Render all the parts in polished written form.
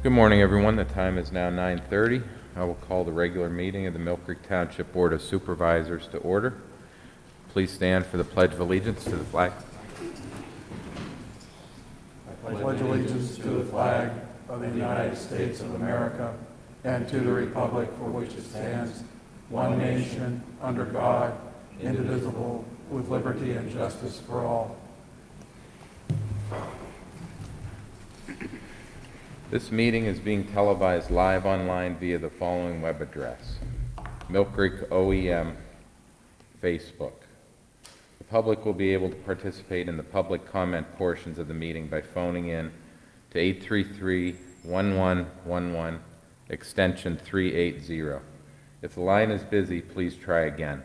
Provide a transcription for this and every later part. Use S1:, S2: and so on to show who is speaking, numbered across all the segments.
S1: Good morning, everyone. The time is now 9:30. I will call the regular meeting of the Millcreek Township Board of Supervisors to order. Please stand for the Pledge of Allegiance to the flag.
S2: I pledge allegiance to the flag of the United States of America and to the republic for which it stands, one nation, under God, indivisible, with liberty and justice for all.
S1: This meeting is being televised live online via the following web address: Millcreek OEM Facebook. The public will be able to participate in the public comment portions of the meeting by phoning in to 833-1111, extension 380. If the line is busy, please try again.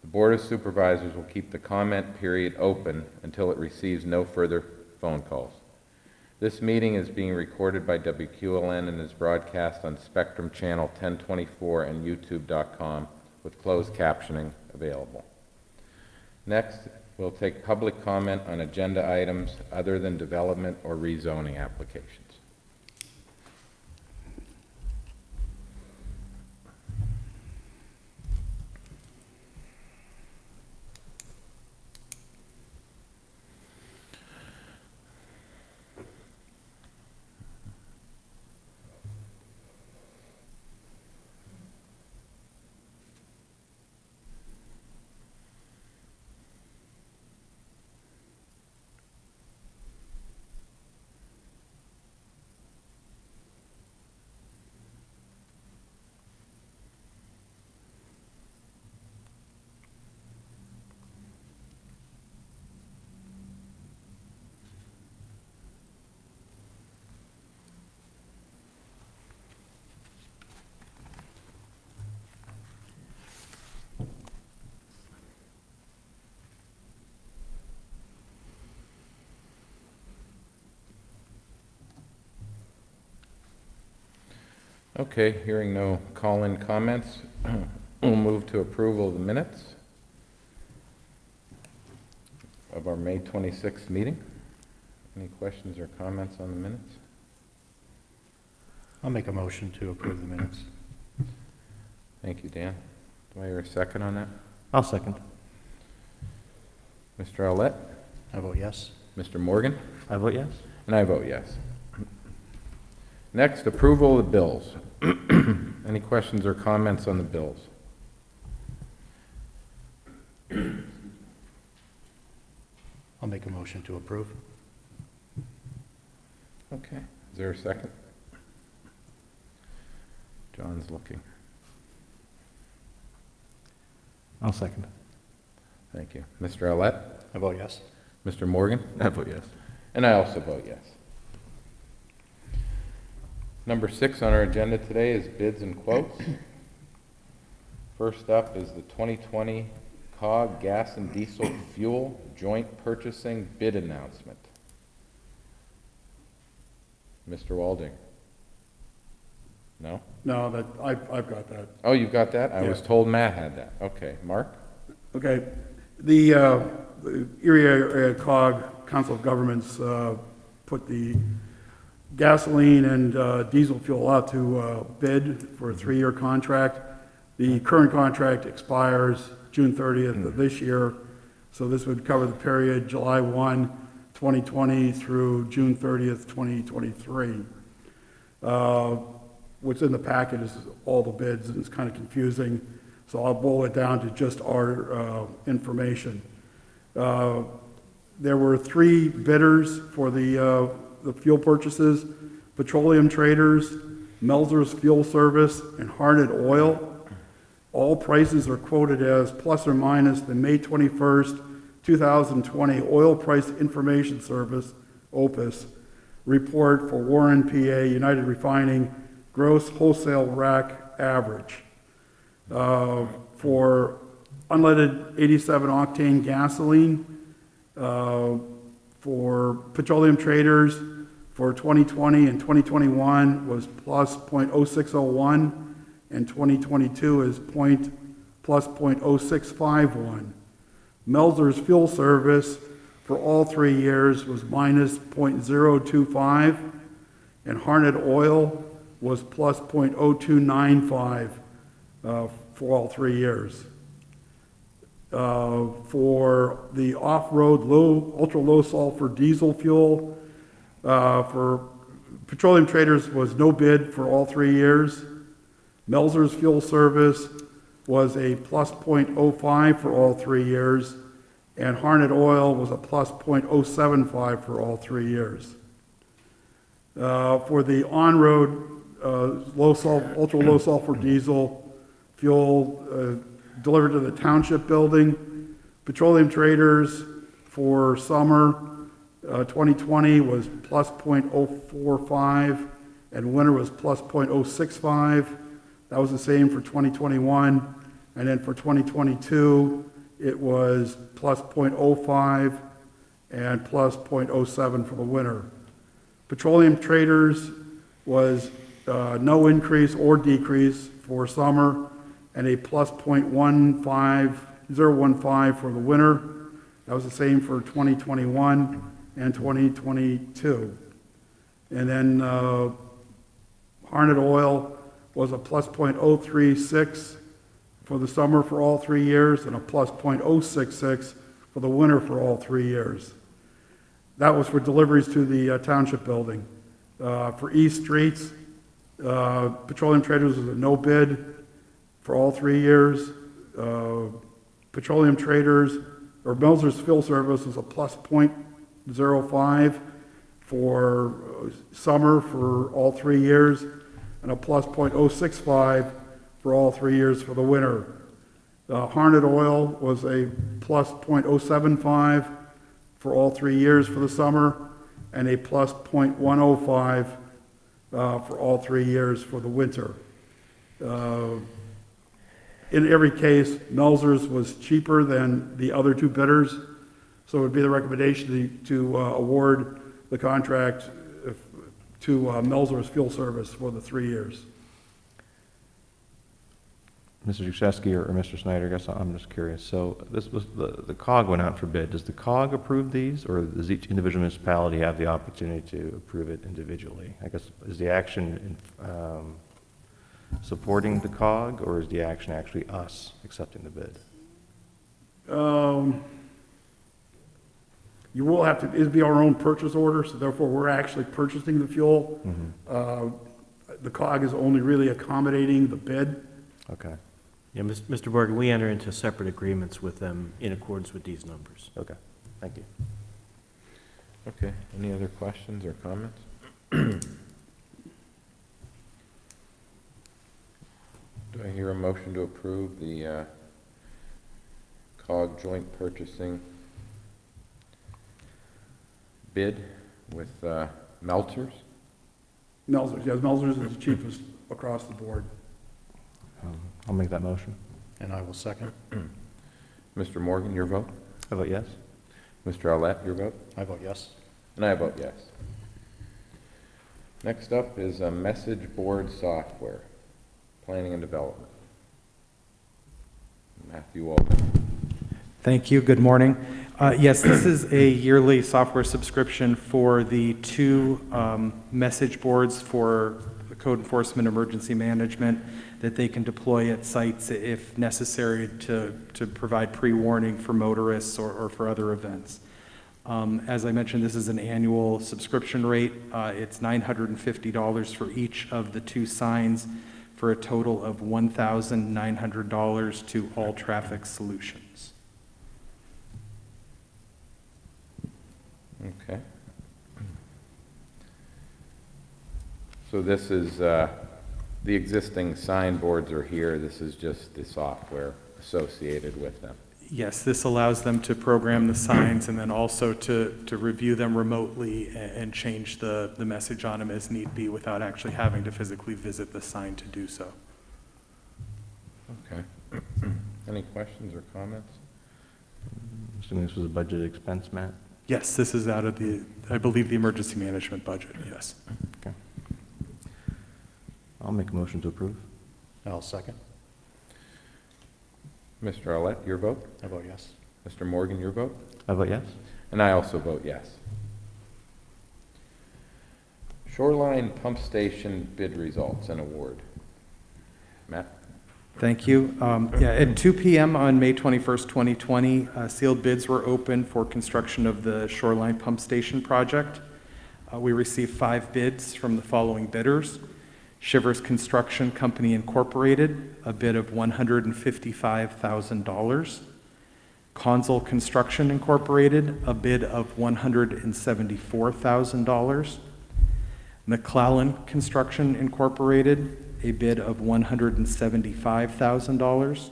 S1: The Board of Supervisors will keep the comment period open until it receives no further phone calls. This meeting is being recorded by WQLN and is broadcast on Spectrum Channel 1024 and YouTube.com with closed captioning available. Next, we'll take public comment on agenda items other than development or rezoning applications. Okay, hearing no call-in comments, we'll move to approval of the minutes of our May 26th meeting. Any questions or comments on the minutes?
S3: I'll make a motion to approve the minutes.
S1: Thank you, Dan. Do I hear a second on that?
S3: I'll second.
S1: Mr. Owlett?
S3: I vote yes.
S1: Mr. Morgan?
S3: I vote yes.
S1: And I vote yes. Next, approval of the bills. Any questions or comments on the bills?
S3: I'll make a motion to approve.
S1: Okay. Is there a second? John's looking.
S3: I'll second.
S1: Thank you. Mr. Owlett?
S3: I vote yes.
S1: Mr. Morgan?
S3: I vote yes.
S1: And I also vote yes. Number 6 on our agenda today is bids and quotes. First up is the 2020 COG gas and diesel fuel joint purchasing bid announcement. Mr. Walding? No?
S2: No, that I've got that.
S1: Oh, you've got that? I
S2: Yeah.
S1: was told Matt had that. Okay. Mark?
S2: Okay, the Erie Area COG Council of Governments put the gasoline and diesel fuel out to bid for a 3-year contract. The current contract expires June 30th of this year, so this would cover the period July 1, 2020 through June 30th, 2023. What's in the packet is all the bids, and it's kind of confusing, so I'll boil it down to just our information. There were 3 bidders for the fuel purchases: Petroleum Traders, Melzer's Fuel Service, and Hearted Oil. All prices are quoted as plus or minus the May 21st, 2020 Oil Price Information Service, OPIS, report for Warren, PA, United Refining, gross wholesale rack average. For unleaded 87 octane gasoline, for Petroleum Traders for 2020 and 2021 was plus 0.0601, and 2022 is plus 0.0651. Melzer's Fuel Service for all 3 years was minus 0.025, and Harnett Oil was plus .0295 for all 3 years. For the off-road ultra-low sulfur diesel fuel, for Petroleum Traders was no bid for all 3 years. Melzer's Fuel Service was a plus .05 for all 3 years, and Harnett Oil was a plus .075 for all 3 years. For the on-road ultra-low sulfur diesel fuel delivered to the township building, Petroleum Traders for summer 2020 was plus .045, and winter was plus .065. That was the same for 2021, and then for 2022, it was plus .05 and plus .07 for the winter. Petroleum Traders was no increase or decrease for summer, and a plus .015 for the winter. That was the same for 2021 and 2022. And then Harnett Oil was a plus .036 for the summer for all 3 years, and a plus .066 for the winter for all 3 years. That was for deliveries to the township building. For East Streets, Petroleum Traders was a no bid for all 3 years. Petroleum Traders, or Melzer's Fuel Service, was a plus .05 for summer for all 3 years, and a plus .065 for all 3 years for the winter. Harnett Oil was a plus .075 for all 3 years for the summer, and a plus .105 for all 3 years for the winter. In every case, Melzer's was cheaper than the other 2 bidders, so it would be the recommendation to award the contract to Melzer's Fuel Service for the 3 years.
S4: Mr. Juszewski or Mr. Snyder, I guess I'm just curious. So this was the COG went out for bid. Does the COG approve these, or does each individual municipality have the opportunity to approve it individually? I guess, is the action supporting the COG, or is the action actually us accepting the bid?
S2: You will have to, it'd be our own purchase order, so therefore we're actually purchasing the fuel. The COG is only really accommodating the bid.
S4: Okay.
S5: Yeah, Mr. Morgan, we enter into separate agreements with them in accordance with these numbers.
S4: Okay. Thank you.
S1: Okay, any other questions or comments? Do I hear a motion to approve the COG joint purchasing bid with Meltzer's?
S2: Melzer's, yes, Melzer's is the cheapest across the board.
S4: I'll make that motion.
S3: And I will second.
S1: Mr. Morgan, your vote?
S4: I vote yes.
S1: Mr. Allett, your vote?
S3: I vote yes.
S1: And I vote yes. Next up is a message board software, planning and development. Matthew Walden.
S6: Thank you. Good morning. Yes, this is a yearly software subscription for the 2 message boards for the code enforcement emergency management that they can deploy at sites if necessary to provide pre-warning for motorists or for other events. As I mentioned, this is an annual subscription rate. It's $950 for each of the 2 signs, for a total of $1,900 to All Traffic Solutions.
S1: Okay. So this is, the existing signboards are here. This is just the software associated with them.
S6: Yes, this allows them to program the signs and then also to review them remotely and change the message on them as need be without actually having to physically visit the sign to do so.
S1: Okay. Any questions or comments?
S4: Assuming this was a budget expense, Matt?
S6: Yes, this is out of the, I believe, the emergency management budget, yes.
S4: Okay. I'll make a motion to approve.
S3: I'll second.
S1: Mr. Allett, your vote?
S3: I vote yes.
S1: Mr. Morgan, your vote?
S4: I vote yes.
S1: And I also vote yes. Shoreline Pump Station bid results and award. Matt?
S6: Thank you. Yeah, at 2 p.m. on May 21st, 2020, sealed bids were opened for construction of the Shoreline Pump Station project. We received 5 bids from the following bidders: Shivers Construction Company Incorporated, a bid of $155,000. Consul Construction Incorporated, a bid of $174,000. McClellan Construction Incorporated, a bid of $175,000.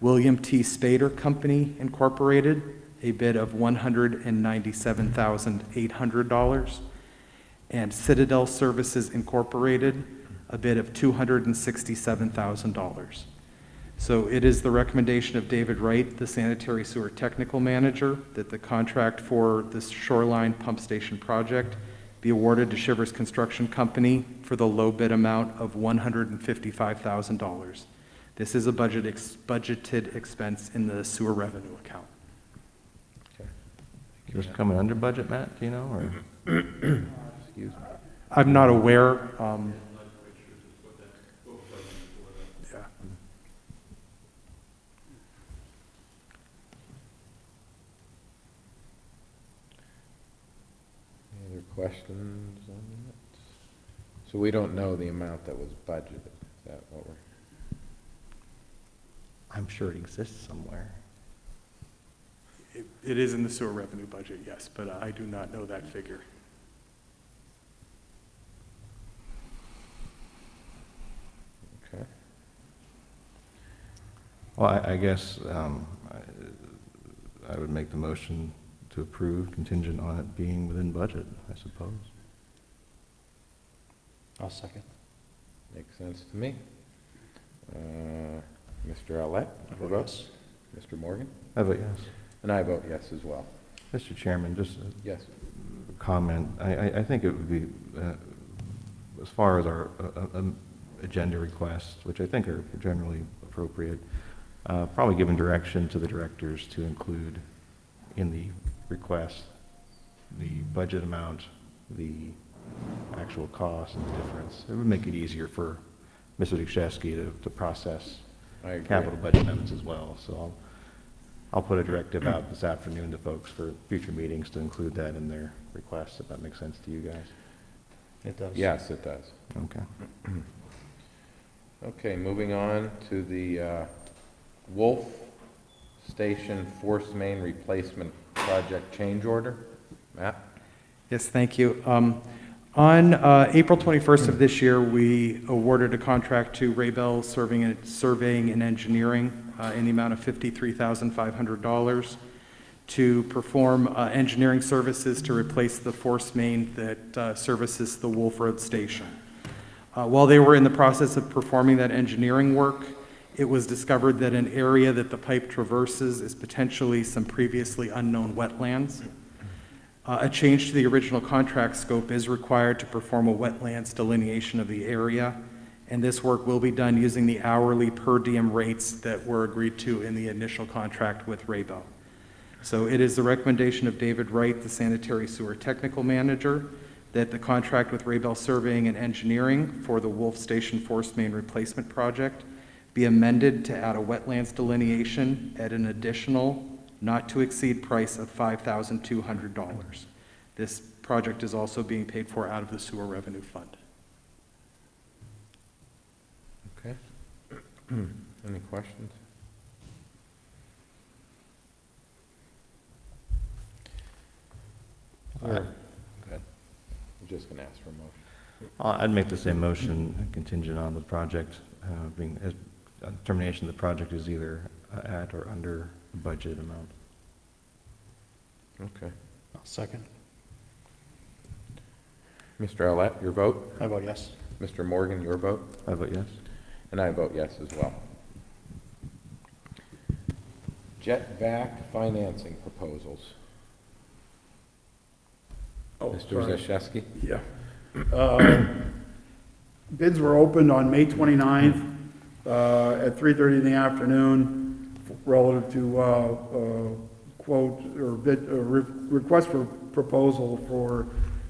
S6: William T. Spader Company Incorporated, a bid of $197,800. And Citadel Services Incorporated, a bid of $267,000. So it is the recommendation of David Wright, the Sanitary Sewer Technical Manager, that the contract for this Shoreline Pump Station project be awarded to Shivers Construction Company for the low bid amount of $155,000. This is a budgeted expense in the sewer revenue account.
S4: Is this coming under budget, Matt, do you know, or? Excuse me.
S6: I'm not aware. Yeah.
S1: Any other questions on that? So we don't know the amount that was budgeted. Is that what we're?
S4: I'm sure it exists somewhere.
S6: It is in the sewer revenue budget, yes, but I do not know that figure.
S1: Okay.
S4: Well, I guess I would make the motion to approve contingent on it being within budget, I suppose.
S3: I'll second.
S1: Makes sense to me. Mr. Alette,
S3: I
S1: for
S3: vote
S1: vote?
S3: yes.
S1: Mr. Morgan?
S4: I vote yes.
S1: And I vote yes as well.
S4: Mr. Chairman, just
S1: Yes.
S4: a comment. I think it would be, as far as our agenda requests, which I think are generally appropriate, probably given direction to the directors to include in the request the budget amount, the actual cost and the difference. It would make it easier for Mr. Duchesky to process
S1: I agree.
S4: capital budget amendments as well. So I'll put a directive out this afternoon to folks for future meetings to include that in their requests, if that makes sense to you guys.
S3: It does.
S1: Yes, it does.
S4: Okay.
S1: Okay, moving on to the Wolf Station Force Main Replacement Project change order. Matt?
S6: Yes, thank you. On April 21st of this year, we awarded a contract to Raybell Surveying and Engineering in the amount of $53,500 to perform engineering services to replace the force main that services the Wolf Road Station. While they were in the process of performing that engineering work, it was discovered that an area that the pipe traverses is potentially some previously unknown wetlands. A change to the original contract scope is required to perform a wetlands delineation of the area, and this work will be done using the hourly per diem rates that were agreed to in the initial contract with Raybell. So it is the recommendation of David Wright, the Sanitary Sewer Technical Manager, that the contract with Raybell Surveying and Engineering for the Wolf Station Force Main Replacement Project be amended to add a wetlands delineation at an additional not to exceed price of $5,200. This project is also being paid for out of the sewer revenue fund.
S1: Okay. Any questions? Go ahead. I'm just going to ask for a motion.
S4: I'd make the same motion contingent on the project being, determination the project is either at or under the budget amount.
S1: Okay.
S3: I'll second.
S1: Mr. Alette, your vote?
S3: I vote yes.
S1: Mr. Morgan, your vote?
S4: I vote yes.
S1: And I vote yes as well. Jet vac financing proposals.
S2: Oh,
S1: Mr.
S2: sorry.
S1: Zaszewski?
S2: Yeah. Bids were opened on May 29th at 3:30 in the afternoon relative to quote or bid, request for proposal for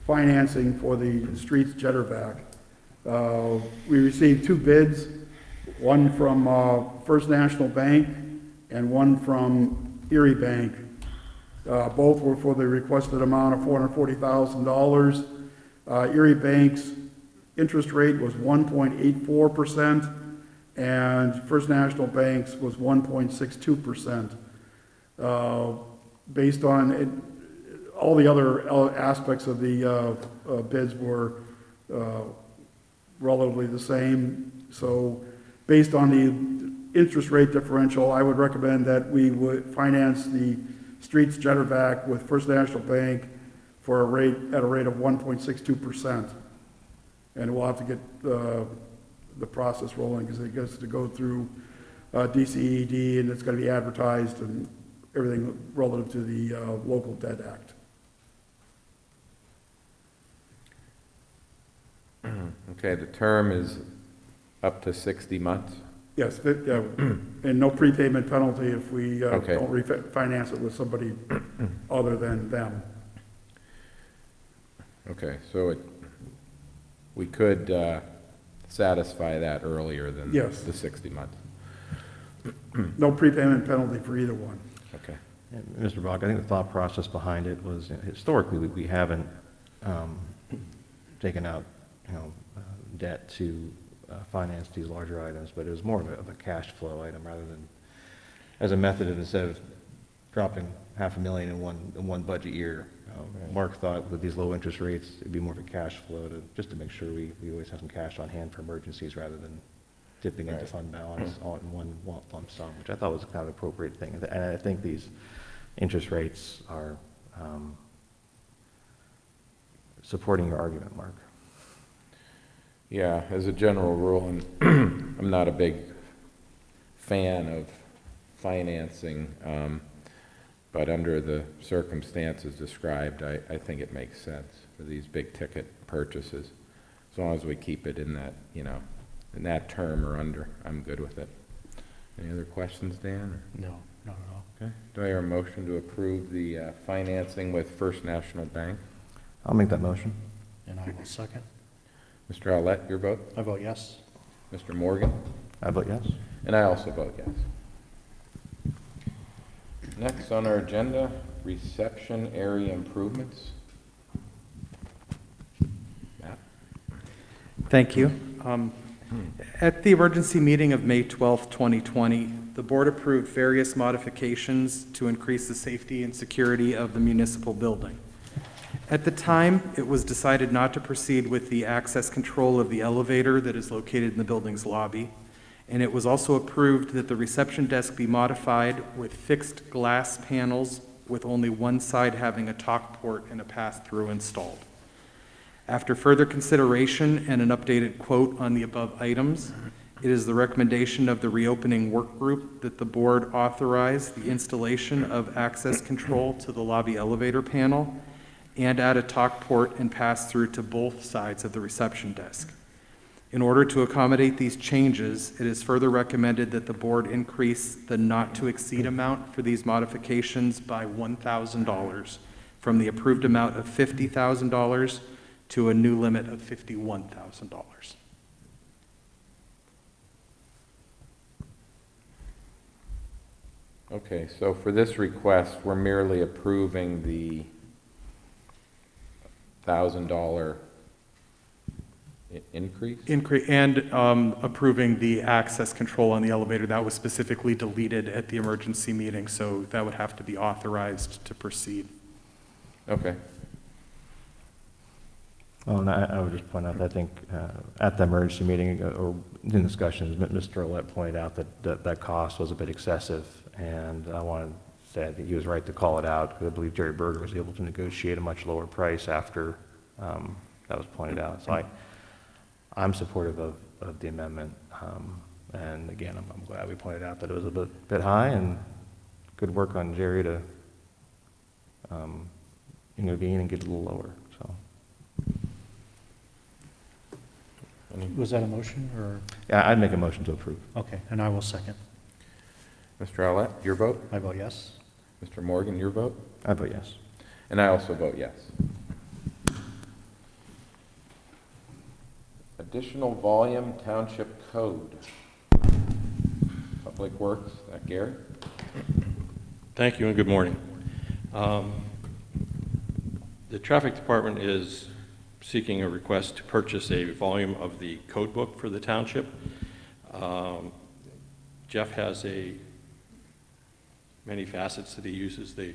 S2: financing for the streets jetterback. We received 2 bids, one from First National Bank and one from Erie Bank. Both were for the requested amount of $440,000. Erie Bank's interest rate was 1.84%, and First National Bank's was 1.62%. Based on it, all the other aspects of the bids were relatively the same. So based on the interest rate differential, I would recommend that we would finance the streets jetterback with First National Bank for a rate of 1.62%. And we'll have to get the process rolling because it gets to go through DCED, and it's going to be advertised and everything relative to the Local Debt Act.
S1: Okay, the term is up to 60 months?
S2: Yes, and no prepayment penalty if we
S1: Okay.
S2: don't refinance it with somebody other than them.
S1: Okay, so we could satisfy that earlier than
S2: Yes.
S1: the 60 months?
S2: No prepayment penalty for either one.
S1: Okay.
S4: And Mr. Bach, I think the thought process behind it was, historically, we haven't taken out, debt to finance these larger items, but it was more of a cash flow item rather than as a method of, instead of dropping $500,000 in one budget year. Mark thought with these low interest rates, it'd be more of a cash flow just to make sure we always have some cash on hand for emergencies rather than dipping into
S1: Right.
S4: fund balance all in one lump sum, which I thought was kind of an appropriate thing. And I think these interest rates are supporting your argument, Mark.
S1: Yeah, as a general rule, I'm not a big fan of financing, but under the circumstances described, I think it makes sense for these big ticket purchases. As long as we keep it in that, in that term or under, I'm good with it. Any other questions, Dan?
S3: No, not at all.
S1: Okay. Do I hear a motion to approve the financing with First National Bank?
S4: I'll make that motion.
S3: And I will second.
S1: Mr. Owlett, your vote?
S3: I vote yes.
S1: Mr. Morgan?
S4: I vote yes.
S1: And I also vote yes. Next on our agenda, reception area improvements. Matt?
S6: Thank you. At the emergency meeting of May 12th, 2020, the board approved various modifications to increase the safety and security of the municipal building. At the time, it was decided not to proceed with the access control of the elevator that is located in the building's lobby, and it was also approved that the reception desk be modified with fixed glass panels with only one side having a talk port and a pass-through installed. After further consideration and an updated quote on the above items, it is the recommendation of the reopening work group that the board authorize the installation of access control to the lobby elevator panel and add a talk port and pass-through to both sides of the reception desk. In order to accommodate these changes, it is further recommended that the board increase the not-to-exceed amount for these modifications by $1,000 from the approved amount of $50,000 to a new limit of $51,000.
S1: Okay, so for this request, we're merely approving the $1,000 increase?
S6: And approving the access control on the elevator. That was specifically deleted at the emergency meeting, so that would have to be authorized to proceed.
S1: Okay.
S4: Oh, and I would just point out that I think at the emergency meeting or in discussions, Mr. Ouellette pointed out that cost was a bit excessive, and I wanted to say I think he was right to call it out because I believe Jerry Berger was able to negotiate a much lower price after that was pointed out. So I'm supportive of the amendment, and again, I'm glad we pointed out that it was a bit high, and good work on Jerry to intervene and get it a little lower. So.
S3: Was that a motion or?
S4: Yeah, I'd make a motion to approve.
S3: Okay, and I will second.
S1: Mr. Owlett, your vote?
S3: I vote yes.
S1: Mr. Morgan, your vote?
S4: I vote yes.
S1: And I also vote yes. Additional volume township code. Public Works, Gary?
S7: Thank you and good morning. The traffic department is seeking a request to purchase a volume of the code book for the township. Jeff has many facets that he uses the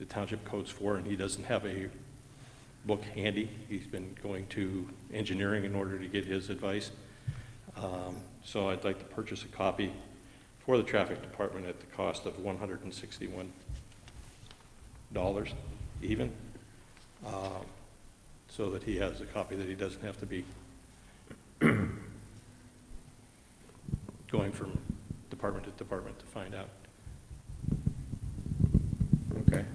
S7: township codes for, and he doesn't have a book handy. He's been going to engineering in order to get his advice. So I'd like to purchase a copy for the traffic department at the cost of $161 even, so that he has a copy that he doesn't have to be going from department to department to find out.
S1: Okay.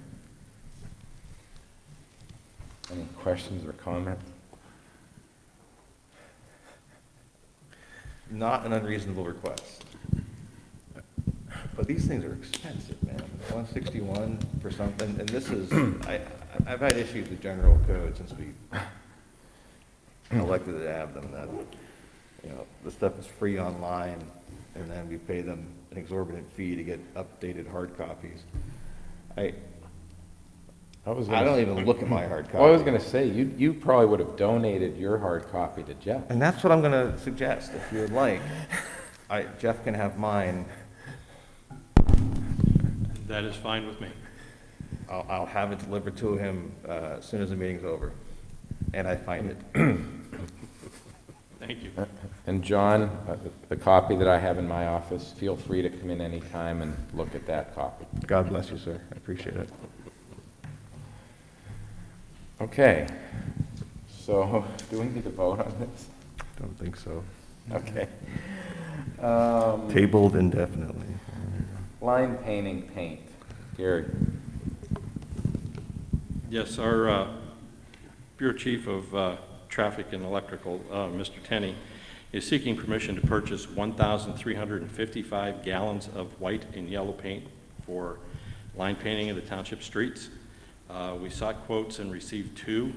S1: Any questions or comments?
S4: Not an unreasonable request. But these things are expensive, man. 161 for something, and this is, I've had issues with general code since we elected to have them, that, you know, the stuff is free online, and then we pay them an exorbitant fee to get updated hard copies. I don't even look at my hard copy.
S1: Well, I was going to say, you probably would have donated your hard copy to Jeff.
S4: And that's what I'm gonna suggest, if you would like. Jeff can have mine.
S7: That is fine with me.
S4: I'll have it delivered to him as soon as the meeting's over, and I find it.
S7: Thank you.
S1: And John, the copy that I have in my office, feel free to come in anytime and look at that copy.
S4: God bless you, sir. I appreciate it.
S1: Okay, so do we need to vote on this?
S4: Don't think so.
S1: Okay.
S4: Tabled indefinitely.
S1: Line painting paint. Gary?
S7: Yes, our Bureau Chief of Traffic and Electrical, Mr. Tenney, is seeking permission to purchase 1,355 gallons of white and yellow paint for line painting of the township streets. We sought quotes and received two.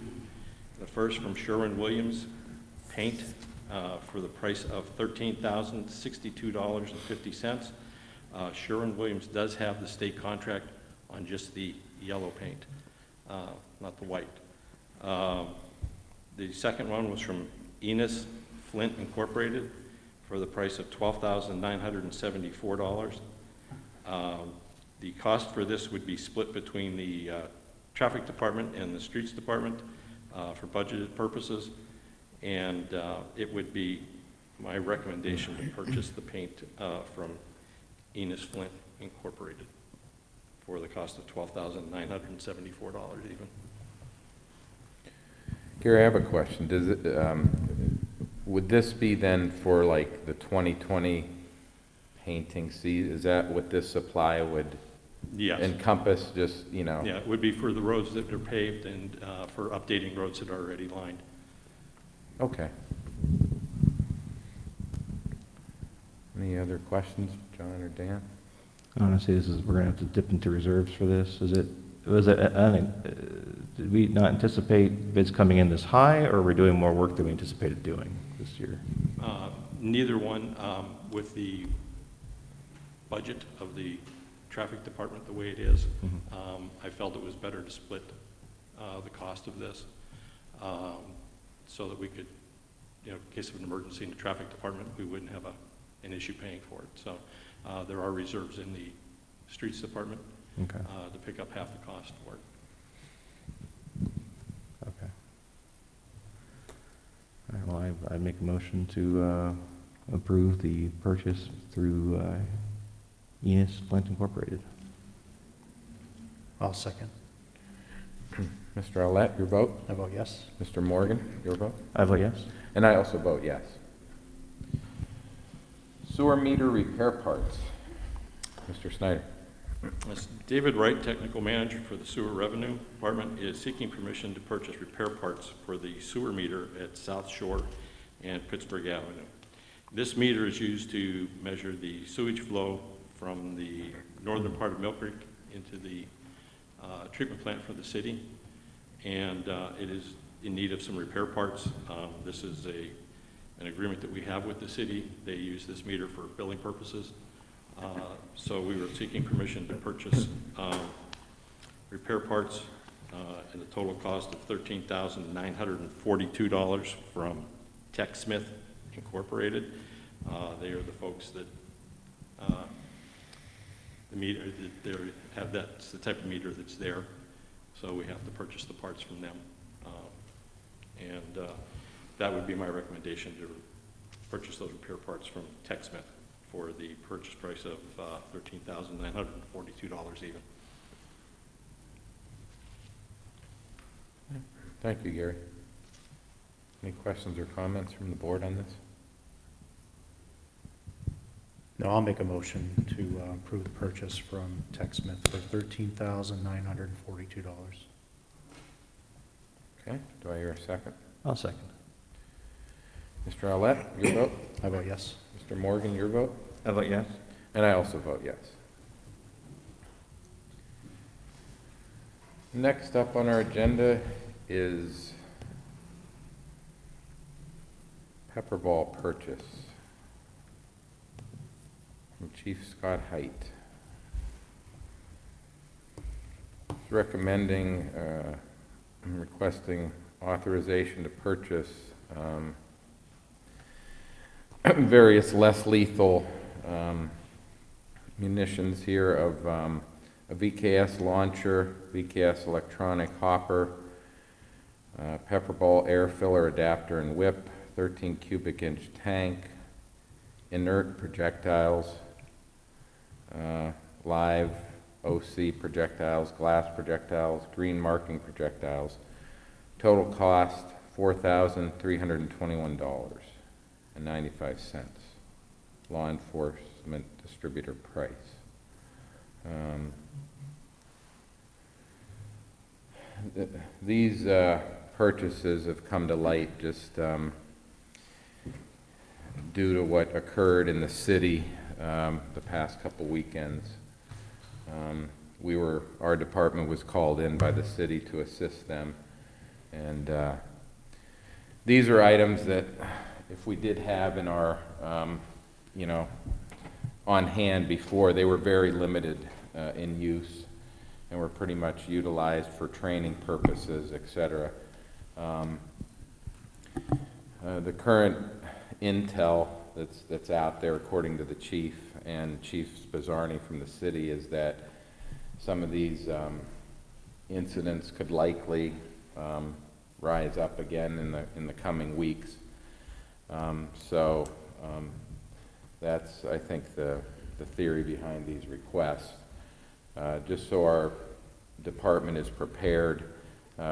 S7: The first from Sherwin-Williams Paint for the price of $13,062.50. Sherwin-Williams does have the state contract on just the yellow paint, not the white. The second one was from Enos Flint Incorporated for the price of $12,974. The cost for this would be split between the traffic department and the streets department for budgeted purposes, and it would be my recommendation to purchase the paint from Enos Flint Incorporated for the cost of $12,974 even.
S1: Gary, I have a question. Does it, would this be then for like the 2020 painting season? Is that what this supply would
S7: Yes.
S1: encompass, just, you know?
S7: Yeah, it would be for the roads that are paved and for updating roads that are already lined.
S1: Okay. Any other questions, John or Dan?
S4: Honestly, we're gonna have to dip into reserves for this. Did we not anticipate bids coming in this high, or are we doing more work than we anticipated doing this year?
S7: Neither one. With the budget of the traffic department the way it is, I felt it was better to split the cost of this so that we could, you know, in case of an emergency in the traffic department, we wouldn't have an issue paying for it. So there are reserves in the streets department to pick up half the cost for it.
S4: Okay. All right, well, I make a motion to approve the purchase through Enos Flint Incorporated.
S3: I'll second.
S1: Mr. Olet, your vote?
S3: I vote yes.
S1: Mr. Morgan, your vote?
S4: I vote yes.
S1: And I also vote yes. Sewer meter repair parts. Mr. Snyder.
S7: Yes, David Wright, Technical Manager for the Sewer Revenue Department, is seeking permission to purchase repair parts for the sewer meter at South Shore and Pittsburgh Avenue. This meter is used to measure the sewage flow from the northern part of Millcreek into the treatment plant for the city, and it is in need of some repair parts. This is a an agreement that we have with the city. They use this meter for billing purposes. So we were seeking permission to purchase repair parts at a total cost of $13,942 from TechSmith Incorporated. They are the folks that the meter, that's the type of meter that's there. So we have to purchase the parts from them. That would be my recommendation, to purchase those repair parts from TechSmith for the purchase price of $13,942 even.
S1: Thank you, Gary. Any questions or comments from the board on this?
S3: No, I'll make a motion to approve the purchase from TechSmith for $13,942.
S1: Okay, do I hear a second?
S4: I'll second.
S1: Mr. Arlett, your vote?
S3: I vote yes.
S1: Mr. Morgan, your vote?
S4: I vote yes.
S1: And I also vote yes. Next up on our agenda is Pepperball Purchase from Chief Scott Height. He's recommending and requesting authorization to purchase various less lethal munitions here of a VKS launcher, VKS electronic hopper, Pepperball air filler adapter and whip, 13 cubic inch tank, inert projectiles, live OC projectiles, glass projectiles, green marking projectiles. Total cost $4,321.95. Law enforcement distributor price. These purchases have come to light just due to what occurred in the city the past couple weekends. Our department was called in by the city to assist them, and these are items that if we did have in our, on hand before, they were very limited in use and were pretty much utilized for training purposes, etc. The current intel that's out there, according to the chief and Chief Spazzarni from the city, is that some of these incidents could likely rise up again in the coming weeks. That's, I think, the theory behind these requests, just so our department is prepared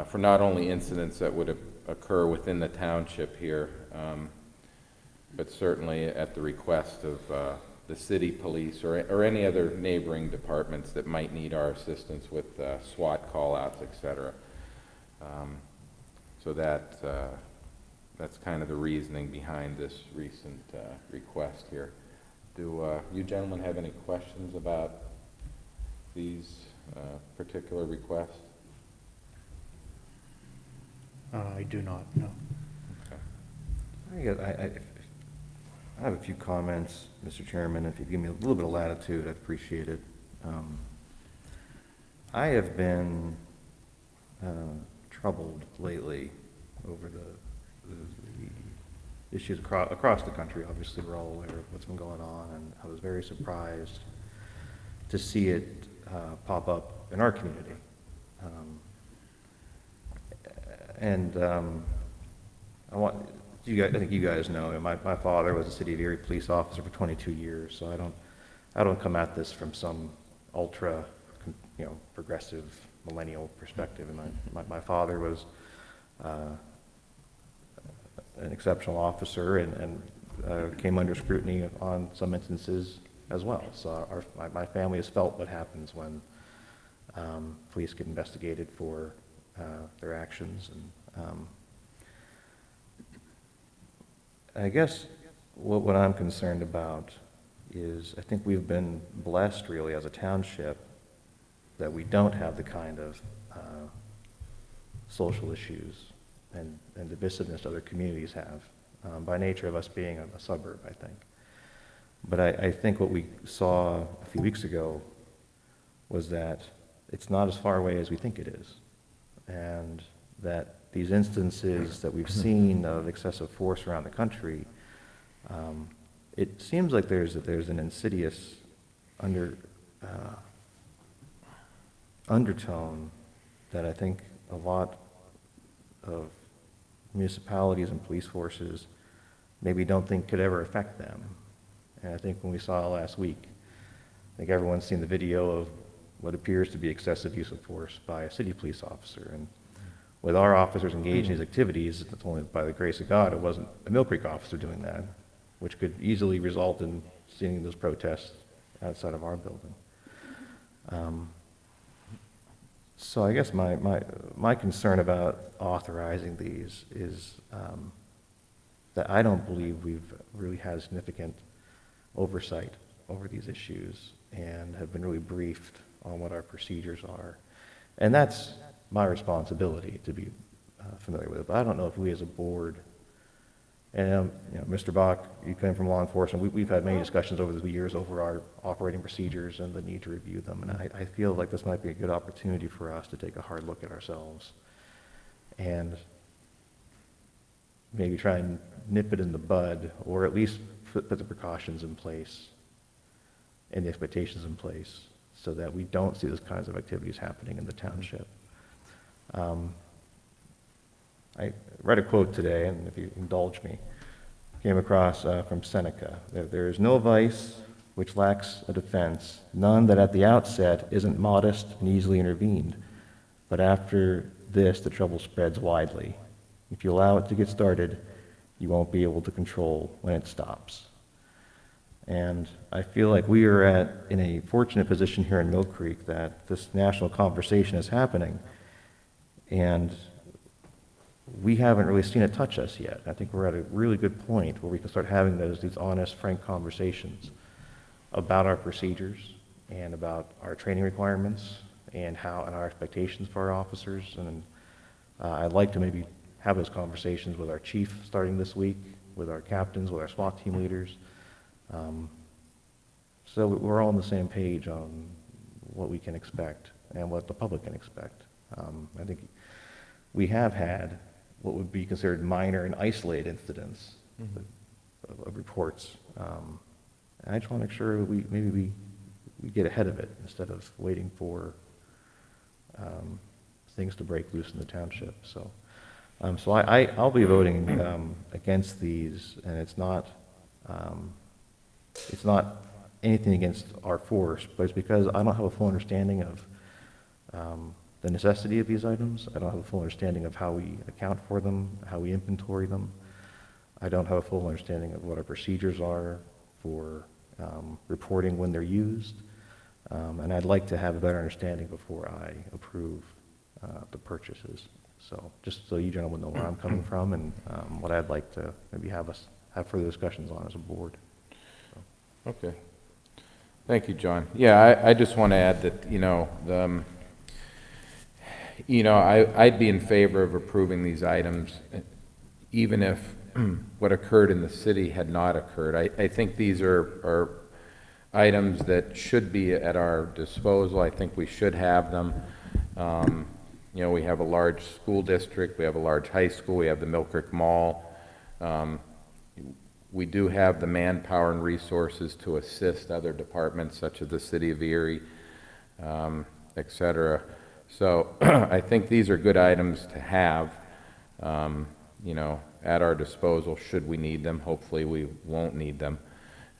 S1: for not only incidents that would occur within the township here, but certainly at the request of the city police or any other neighboring departments that might need our assistance with SWAT call-outs, etc. So that's kind of the reasoning behind this recent request here. Do you gentlemen have any questions about these particular requests?
S3: I do not, no.
S1: Okay.
S4: I have a few comments, Mr. Chairman. If you give me a little bit of latitude, I'd appreciate it. I have been troubled lately over the issues across the country. Obviously, we're all aware of what's been going on, and I was very surprised to see it pop up in our community. I think you guys know, my father was a city of Erie police officer for 22 years, so I don't come at this from some ultra, progressive millennial perspective. And my father was an exceptional officer and came under scrutiny on some instances as well. So my family has felt what happens when police get investigated for their actions. And I guess what I'm concerned about is I think we've been blessed really as a township that we don't have the kind of social issues and divisiveness other communities have. by nature of us being a suburb, I think. But I think what we saw a few weeks ago was that it's not as far away as we think it is, and that these instances that we've seen of excessive force around the country, it seems like there's an insidious undertone that I think a lot of municipalities and police forces maybe don't think could ever affect them. And I think when we saw last week, I think everyone's seen the video of what appears to be excessive use of force by a city police officer. And with our officers engaged in these activities, it's only by the grace of God it wasn't a Millcreek officer doing that, which could easily result in seeing those protests outside of our building. So I guess my concern about authorizing these is that I don't believe we've really had significant oversight over these issues and have been really briefed on what our procedures are. And that's my responsibility to be familiar with it. But I don't know if we as a board, and Mr. Bach, you came from law enforcement, we've had many discussions over the years over our operating procedures and the need to review them. And I feel like this might be a good opportunity for us to take a hard look at ourselves and maybe try and nip it in the bud, or at least put the precautions in place and the expectations in place so that we don't see those kinds of activities happening in the township. I read a quote today, and if you indulge me, came across from Seneca. There is no vice which lacks a defense, none that at the outset isn't modest and easily intervened, but after this the trouble spreads widely. If you allow it to get started, you won't be able to control when it stops. And I feel like we are in a fortunate position here in Millcreek that this national conversation is happening, and we haven't really seen it touch us yet. I think we're at a really good point where we can start having these honest, frank conversations about our procedures and about our training requirements and our expectations for our officers. And I'd like to maybe have those conversations with our chief starting this week, with our captains, with our SWAT team leaders, so we're all on the same page on what we can expect and what the public can expect. I think we have had what would be considered minor and isolated incidents of reports. And I just want to make sure we get ahead of it instead of waiting for things to break loose in the township. So I'll be voting against these, and it's not anything against our force, but it's because I don't have a full understanding of the necessity of these items. I don't have a full understanding of how we account for them, how we inventory them. I don't have a full understanding of what our procedures are for reporting when they're used. And I'd like to have a better understanding before I approve the purchases. So just so you gentlemen know where I'm coming from and what I'd like to maybe have further discussions on as a board. So.
S1: Okay. Thank you, John. Yeah, I just want to add that, I'd be in favor of approving these items, even if what occurred in the city had not occurred. I think these are items that should be at our disposal. I think we should have them. We have a large school district, we have a large high school, we have the Millcreek Mall. We do have the manpower and resources to assist other departments such as the city of Erie, et cetera. So I think these are good items to have, at our disposal should we need them. Hopefully we won't need them.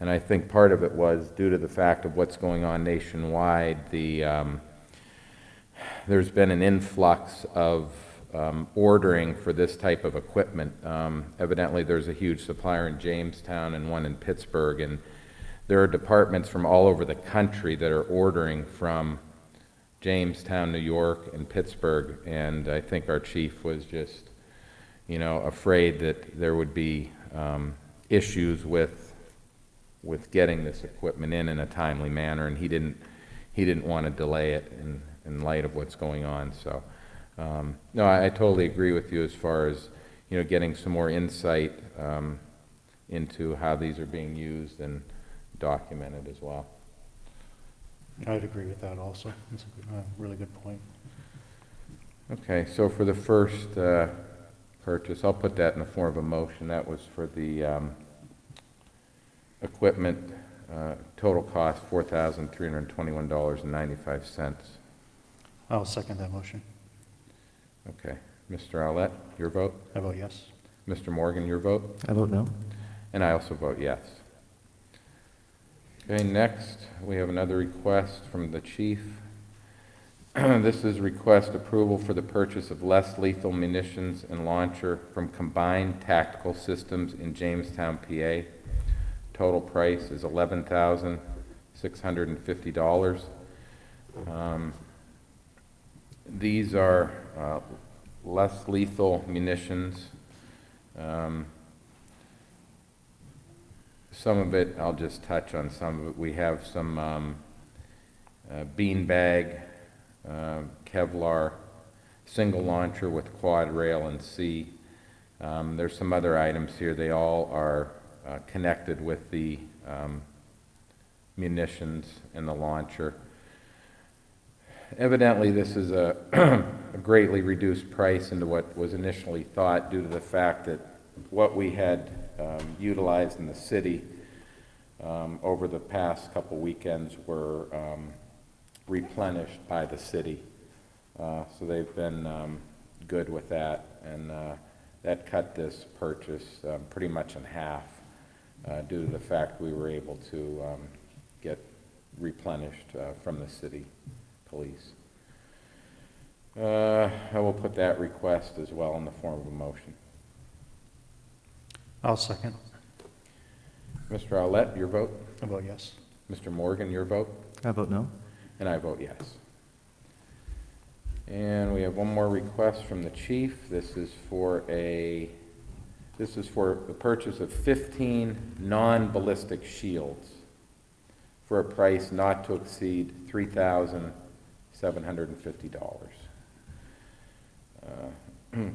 S1: And I think part of it was due to the fact of what's going on nationwide. There's been an influx of ordering for this type of equipment. Evidently there's a huge supplier in Jamestown and one in Pittsburgh, and there are departments from all over the country that are ordering from Jamestown, New York, and Pittsburgh, and I think our chief was just, afraid that there would be issues with getting this equipment in a timely manner, and he didn't want to delay it in light of what's going on. So, no, I totally agree with you as far as, getting some more insight into how these are being used and documented as well.
S3: I'd agree with that also. That's a really good point.
S1: Okay, so for the first purchase, I'll put that in the form of a motion. That was for the equipment, total cost $4,321.95.
S3: I'll second that motion.
S1: Okay, Mr. Arlett, your vote?
S3: I vote yes.
S1: Mr. Morgan, your vote?
S4: I vote no.
S1: And I also vote yes. Okay, next, we have another request from the chief. This is request approval for the purchase of less lethal munitions and launcher from Combined Tactical Systems in Jamestown, PA. Total price is $11,650. These are less lethal munitions. Some of it, I'll just touch on some of it. We have some beanbag, Kevlar, single launcher with quad rail and C. There's some other items here. They all are connected with the munitions and the launcher. Evidently, this is a, a greatly reduced price into what was initially thought due to the fact that what we had utilized in the city over the past couple weekends were replenished by the city. So they've been good with that, and that cut this purchase pretty much in half due to the fact we were able to get replenished from the city police. I will put that request as well in the form of a motion.
S3: I'll second.
S1: Mr. Arlett, your vote?
S3: I vote yes.
S1: Mr. Morgan, your vote?
S4: I vote no.
S1: And I vote yes. And we have one more request from the chief. This is for the purchase of 15 non-ballistic shields for a price not to exceed $3,750.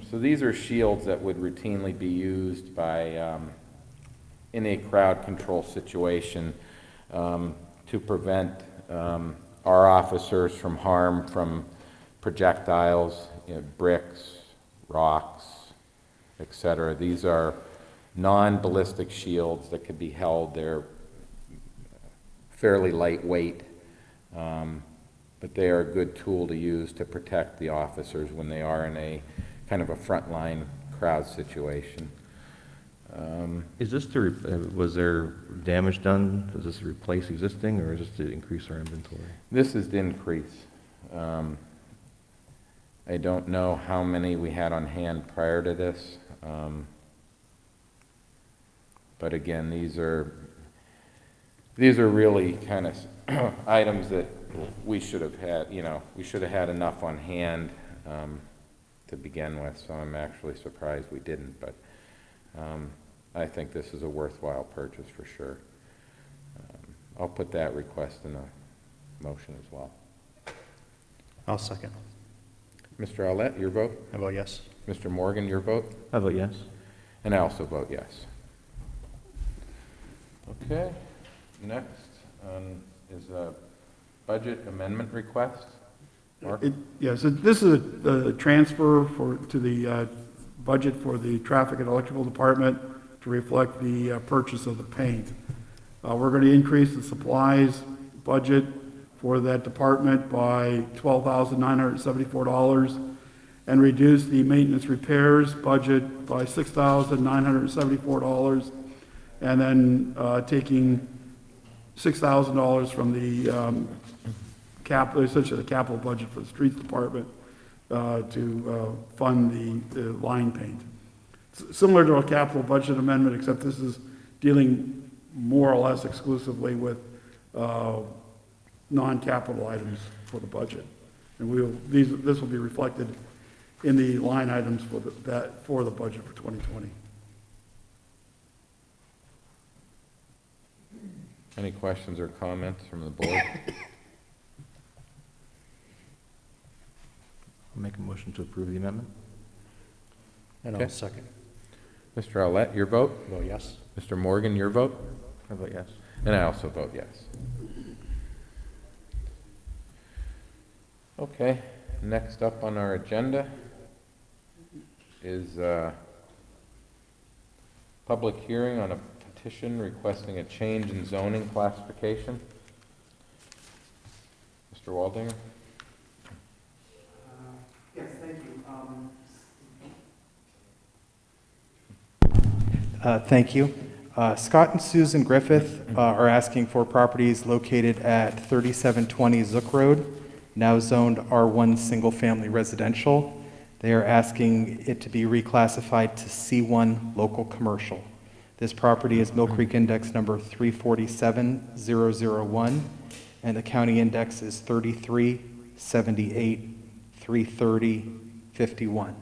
S1: So these are shields that would routinely be used by in a crowd control situation to prevent our officers from harm from projectiles, bricks, rocks, etc. These are non-ballistic shields that could be held. They're fairly lightweight, but they are a good tool to use to protect the officers when they are in a kind of a frontline crowd situation.
S4: Is this to, was there damage done? Does this replace existing, or is this to increase our inventory?
S1: This is the increase. I don't know how many we had on hand prior to this, but again, these are really kind of items that we should have had. We should have had enough on hand to begin with. So I'm actually surprised we didn't, but I think this is a worthwhile purchase for sure. I'll put that request in a motion as well.
S3: I'll second.
S1: Mr. Arlett, your vote?
S3: I vote yes.
S1: Mr. Morgan, your vote?
S4: I vote yes.
S1: And I also vote yes. Okay, next is a budget amendment request. Mark?
S2: Yes, this is a transfer to the budget for the traffic and electrical department to reflect the purchase of the paint. We're going to increase the supplies budget for that department by $12,974 and reduce the maintenance repairs budget by $6,974, and then taking $6,000 from the essentially the capital budget for the streets department to fund the line paint. Similar to a capital budget amendment, except this is dealing more or less exclusively with non-capital items for the budget. And this will be reflected in the line items for the budget for 2020.
S1: Any questions or comments from the board?
S4: I'll make a motion to approve the amendment.
S3: And
S1: Okay.
S3: I'll second.
S1: Mr. Olet, your vote?
S3: Vote yes.
S1: Mr. Morgan, your vote?
S4: I vote yes.
S1: And I also vote yes. Okay, next up on our agenda is public hearing on a petition requesting a change in zoning classification. Mr. Waldinger?
S6: Yes, thank you. Thank you. Scott and Susan Griffith are asking for properties located at 3720 Zook Road, now zoned R1 Single Family Residential. They are asking it to be reclassified to C1 Local Commercial. This property is Millcreek Index number 347001, and the county index is 3378-330-51.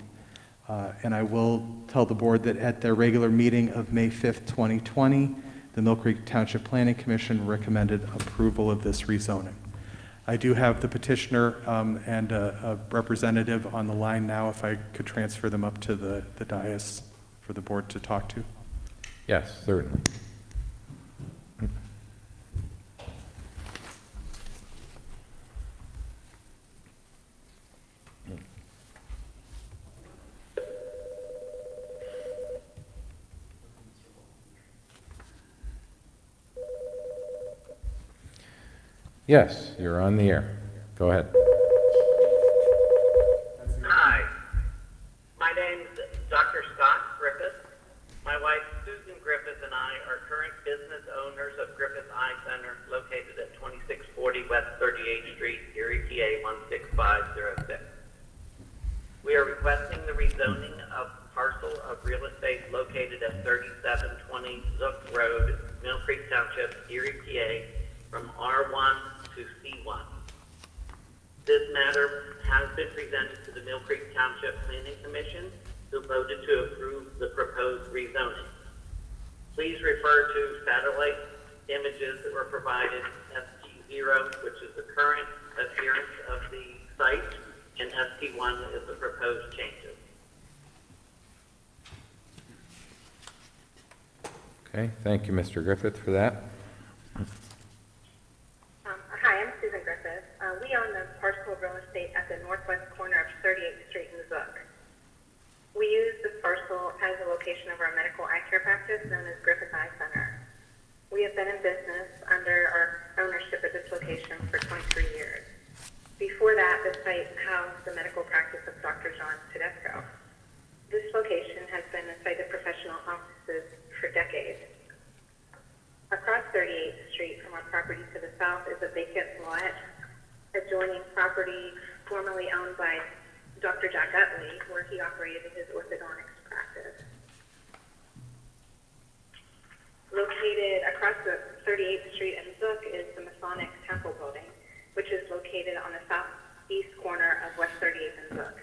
S6: And I will tell the board that at their regular meeting of May 5th, 2020, the Millcreek Township Planning Commission recommended approval of this rezoning. I do have the petitioner and a representative on the line now, if I could transfer them up to the dais for the board to talk to.
S1: Yes, certainly. Yes, you're on the air. Go ahead.
S8: Hi, my name's Dr. Scott Griffith. My wife Susan Griffith and I are current business owners of Griffith Eye Center located at 2640 West 38th Street, Erie, PA 16506. We are requesting the rezoning of parcel of real estate located at 3720 Zook Road, Millcreek Township, Erie, PA from R1 to C1. This matter has been presented to the Millcreek Township Planning Commission, who voted to approve the proposed rezoning. Please refer to satellite images that were provided, ST0, which is the current appearance of the site, and ST1 is the proposed changes.
S1: Okay, thank you, Mr. Griffith, for that.
S9: Hi, I'm Susan Griffith. We own the parcel of real estate at the northwest corner of 38th Street in Zook. We use this parcel as a location of our medical eye care practice known as Griffith Eye Center. We have been in business under our ownership at this location for 23 years. Before that, the site housed the medical practice of Dr. John Tedesco. This location has been a site of professional offices for decades. Across 38th Street from our property to the south is a vacant lot adjoining property formerly owned by Dr. Jack Utley, where he operated his orthodontics practice. Located across the 38th Street in Zook is the Masonic Temple building, which is located on the southeast corner of West 38th and Zook.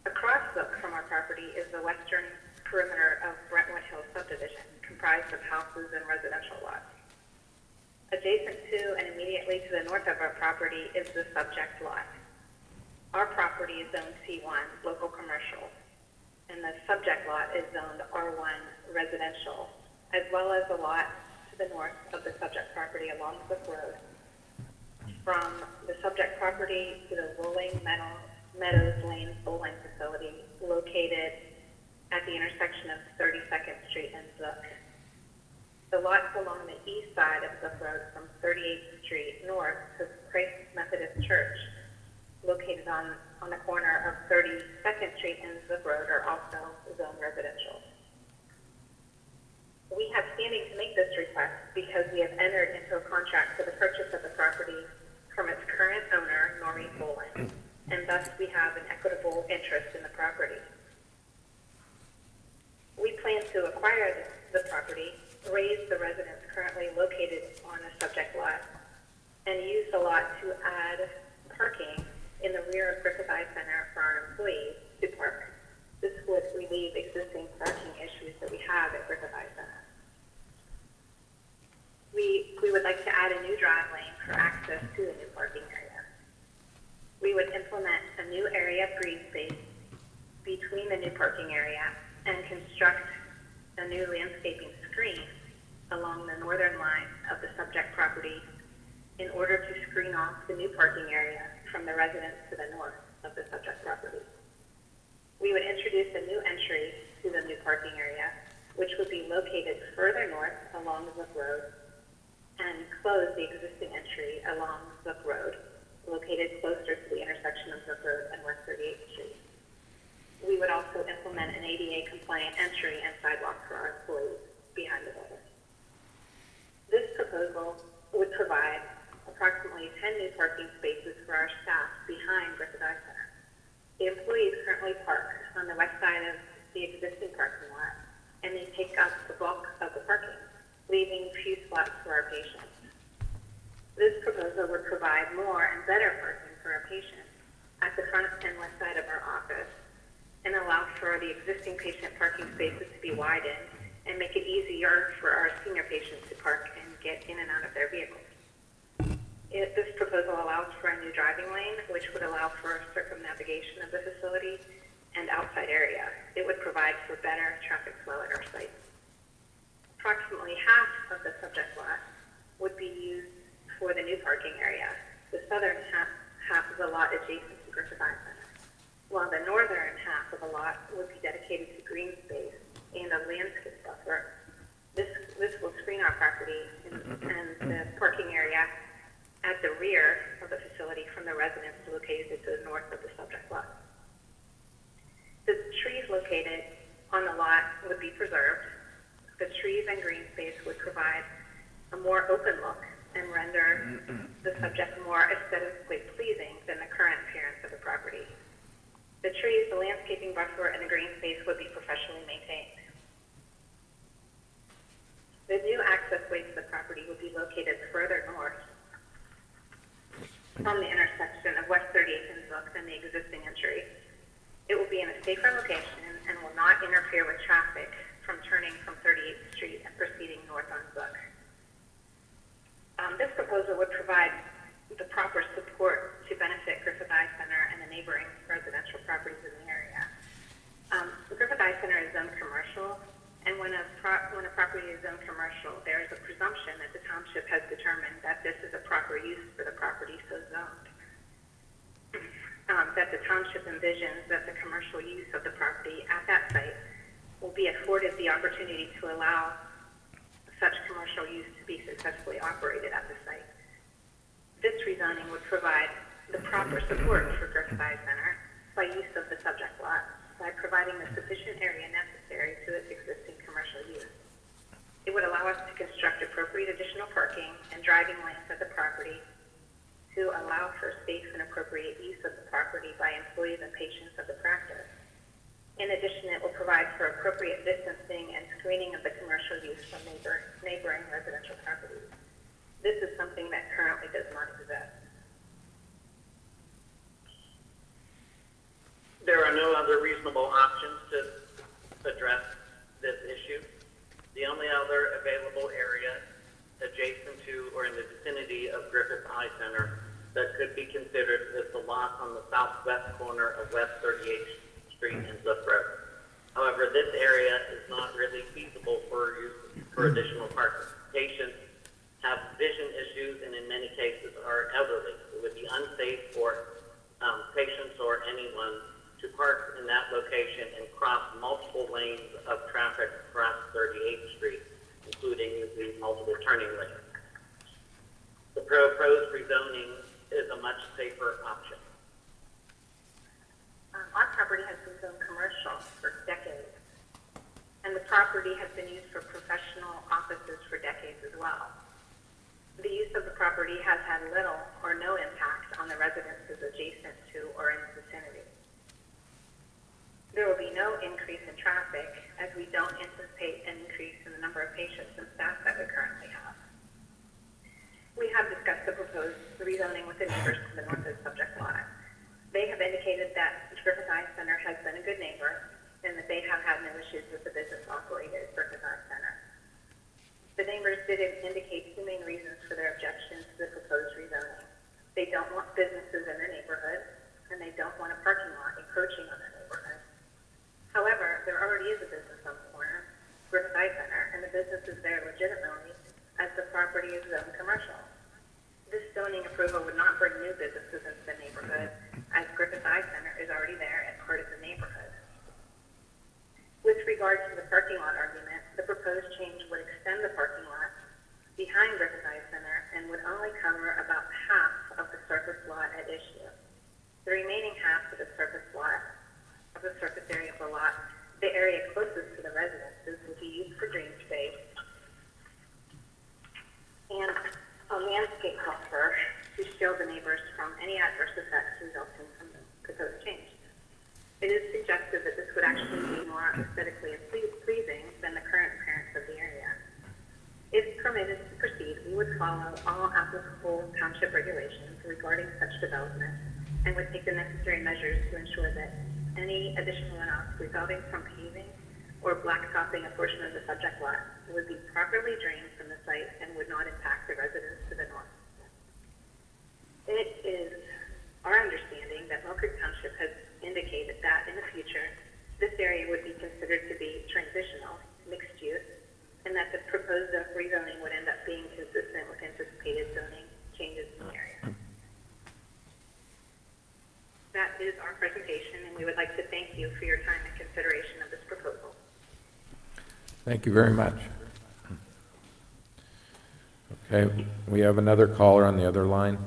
S9: Across Zook from our property is the western perimeter of Brentwood Hills subdivision, comprised of houses and residential lots. Adjacent to and immediately to the north of our property is the subject lot. Our property is zoned C1, local commercial, and the subject lot is zoned R1, residential, as well as the lot to the north of the subject property along the road. From the subject property to the Rolling Meadows Lane bowling facility located at the intersection of 32nd Street and Zook. The lots along the east side of Zook Road from 38th Street north to Christ Methodist Church, located on the corner of 32nd Street and Zook Road, are also zoned residential. We have standing to make this request because we have entered into a contract for the purchase of the property from its current owner, Noreen Boland, and thus we have an equitable interest in the property. We plan to acquire the property, raise the residence currently located on the subject lot, and use the lot to add parking in the rear of Griffith Eye Center for our employees to park. This would relieve existing parking issues that we have at Griffith Eye Center. We would like to add a new drive lane for access to the new parking area. We would implement a new area of green space between the new parking area and construct a new landscaping screen along the northern line of the subject property in order to screen off the new parking area from the residents to the north of the subject property. We would introduce a new entry to the new parking area, which would be located further north along Zook Road, and close the existing entry along Zook Road, located closer to the intersection of Zook Road and West 38th Street. We would also implement an ADA compliant entry and sidewalk for our employees behind the building. This proposal would provide approximately 10 new parking spaces for our staff behind Griffith Eye Center. The employees currently park on the west side of the existing parking lot, and they take up the bulk of the parking, leaving few spots for our patients. This proposal would provide more and better parking for our patients at the front and west side of our office, and allow for the existing patient parking spaces to be widened and make it easier for our senior patients to park and get in and out of their vehicles. This proposal allows for a new driving lane, which would allow for circumnavigation of the facility and outside area. It would provide for better traffic flow at our site. Approximately half of the subject lot would be used for the new parking area, the southern half of the lot adjacent to Griffith Eye Center, while the northern half of the lot would be dedicated to green space and a landscape buffer. This will screen our property and the parking area at the rear of the facility from the residents located to the north of the subject lot. The trees located on the lot would be preserved. The trees and green space would provide a more open look and render the subject more aesthetically pleasing than the current appearance of the property. The trees, the landscaping buffer, and the green space would be professionally maintained. The new access way to the property would be located further north on the intersection of West 38th and Zook than the existing entry. It will be in a safer location and will not interfere with traffic from turning from 38th Street and proceeding north on Zook. This proposal would provide the proper support to benefit Griffith Eye Center and the neighboring residential properties in the area. Griffith Eye Center is zoned commercial, and when a property is zoned commercial, there is a presumption that the township has determined that this is a proper use for the property so zoned. That the township envisions that the commercial use of the property at that site will be afforded the opportunity to allow such commercial use to be successfully operated at the site. This rezoning would provide the proper support for Griffith Eye Center by use of the subject lot, by providing the sufficient area necessary to its existing commercial use. It would allow us to construct appropriate additional parking and driving lanes at the property to allow for safe and appropriate use of the property by employees and patients of the practice. In addition, it will provide for appropriate distancing and screening of the commercial use from neighboring residential properties. This is something that currently does not exist.
S8: There are no other reasonable options to address this issue. The only other available area adjacent to or in the vicinity of Griffith Eye Center that could be considered is the lot on the southwest corner of West 38th Street and Zook Road. However, this area is not really feasible for use for additional parking. Patients have vision issues and in many cases are elderly. It would be unsafe for patients or anyone to park in that location and cross multiple lanes of traffic across 38th Street, including the multiple turning lanes. The proposed rezoning is a much safer option.
S9: Our property has been zoned commercial for decades, and the property has been used for professional offices for decades as well. The use of the property has had little or no impact on the residences adjacent to or in the vicinity. There will be no increase in traffic, as we don't anticipate an increase in the number of patients and staff that we currently have. We have discussed the proposed rezoning with the neighbors to the north of the subject lot. They have indicated that Griffith Eye Center has been a good neighbor and that they have had no issues with the business operated Griffith Eye Center. The neighbors did indicate two main reasons for their objections to the proposed rezoning. They don't want businesses in their neighborhood, and they don't want a parking lot encroaching on their neighborhood. However, there already is a businesses there legitimately, as the property is zoned commercial. This zoning approval would not bring new businesses into the neighborhood, as Griffith Eye Center is already there and part of the neighborhood. With regard to the parking lot argument, the proposed change would extend the parking lot behind Griffith Eye Center and would only cover about half of the surface lot at issue. The remaining half of the surface area of the lot, the area closest to the residences, will be used for green space and a landscape buffer to shield the neighbors from any adverse effects resulting from the proposed change. It is suggested that this would actually be more aesthetically pleasing than the current appearance of the area. If permitted to proceed, we would follow all applicable township regulations regarding such development and would take the necessary measures to ensure that any additional runoff resulting from paving or blacktopping a portion of the subject lot would be properly drained from the site and would not impact the residents to the north. It is our understanding that Millcreek Township has indicated that in the future, this area would be considered to be transitional, mixed use, and that the proposed rezoning would end up being consistent with anticipated zoning changes in the area. That is our presentation, and we would like to thank you for your time and consideration of this proposal.
S1: Thank you very much. Okay, we have another caller on the other line.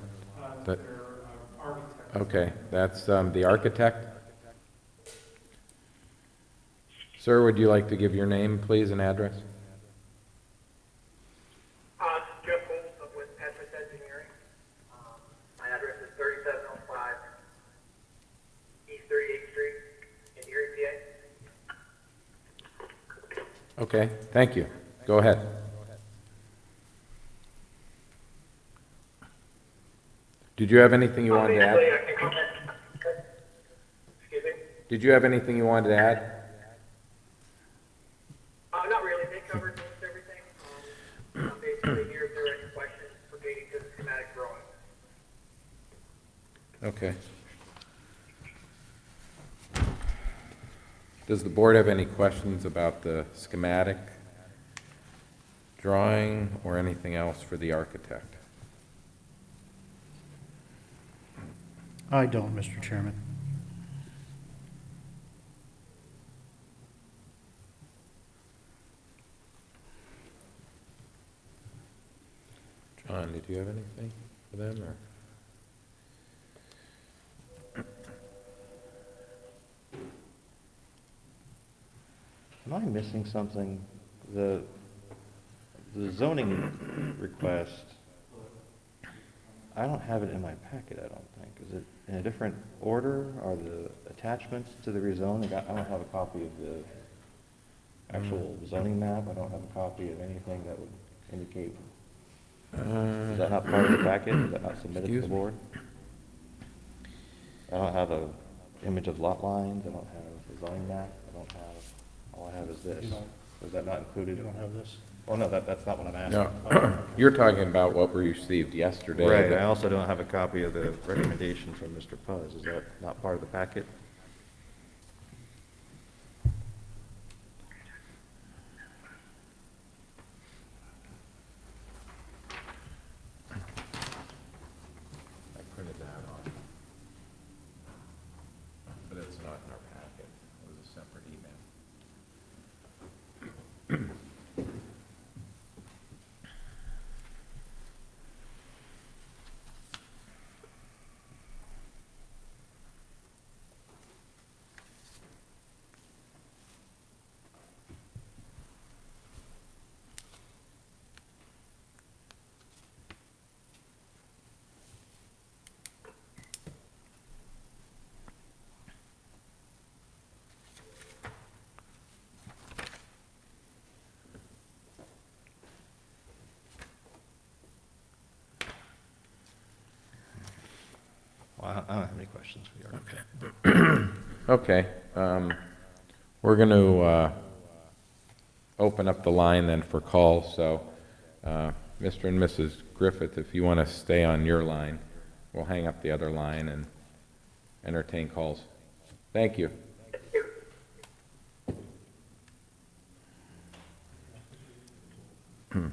S1: Okay, that's the architect. Sir, would you like to give your name, please, and address?
S10: Jeff Holt with Engineering. My address is 3705 East 38th Street in Erie, PA.
S1: Okay, thank you. Go ahead. Did you have anything you wanted to add?
S10: Excuse me?
S1: Did you have anything you wanted to add?
S10: Not really. They covered most everything. I'm basically here if there are any questions pertaining to the schematic drawing.
S1: Okay. Does the board have any questions about the schematic drawing or anything else for the architect?
S3: I don't, Mr. Chairman.
S1: John, did you have anything for them, or?
S4: Am I missing something? The zoning request, I don't have it in my packet, I don't think. Is it in a different order? Are the attachments to the rezoning? I don't have a copy of the actual zoning map. I don't have a copy of anything that would indicate. Is that not part of the packet? Is that not submitted to the board? I don't have a image of lot lines. I don't have a zoning map. I don't have, all I have is this. Is that not included?
S3: You don't have this?
S4: Oh, no, that's not what I'm asking.
S1: No, you're talking about what we received yesterday.
S4: Right, I also don't have a copy of the recommendation from Mr. Puz. Is that not part of the packet?
S1: I printed that off, but it's not in our packet. It was a separate email.
S4: Well, I don't have any questions for you.
S1: Okay. Okay, we're going to open up the line then for calls, so Mr. and Mrs. Griffith, if you want to stay on your line, we'll hang up the other line and entertain calls. Thank you. Hello,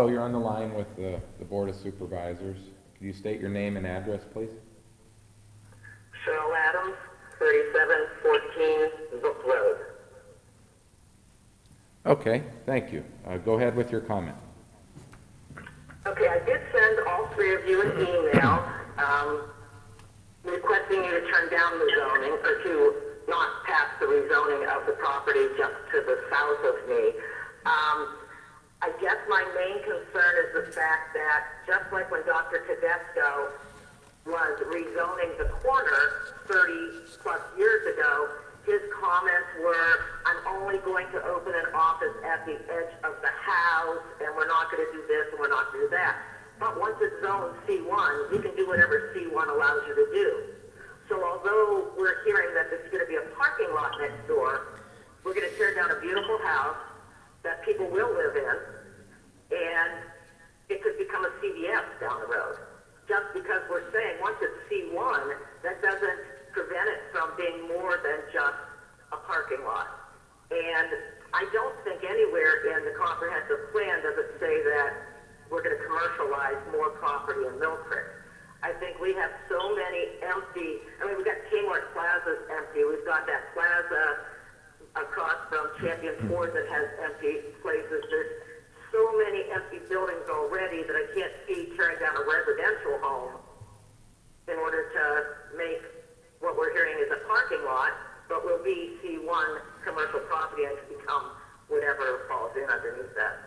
S1: you're on the line with the Board of Supervisors. Could you state your name and address, please?
S8: Cheryl Adams, 3714 Brook Road.
S1: Okay, thank you. Go ahead with your comment.
S8: Okay, I did send all three of you an email requesting you to turn down the zoning or to not pass the rezoning of the property just to the south of me. I guess my main concern is the fact that just like when Dr. Tedesco was rezoning the corner 30 plus years ago, his comments were, I'm only going to open an office at the edge of the house, and we're not going to do this, and we're not going to do that. But once it's zoned C1, you can do whatever C1 allows you to do. So although we're hearing that there's going to be a parking lot next door, we're going to tear down a beautiful house that people will live in, and it could become a CVS down the road. Just because we're saying once it's C1, that doesn't prevent it from being more than just a parking lot. And I don't think anywhere in the comprehensive plan does it say that we're going to commercialize more property in Millcreek. I think we have so many empty, we've got Kmart Plaza's empty. We've got that plaza across from Champion Ford that has empty places. There's so many empty buildings already that I can't see tearing down a residential home in order to make what we're hearing is a parking lot, but will be C1 commercial property and can become whatever falls in underneath that.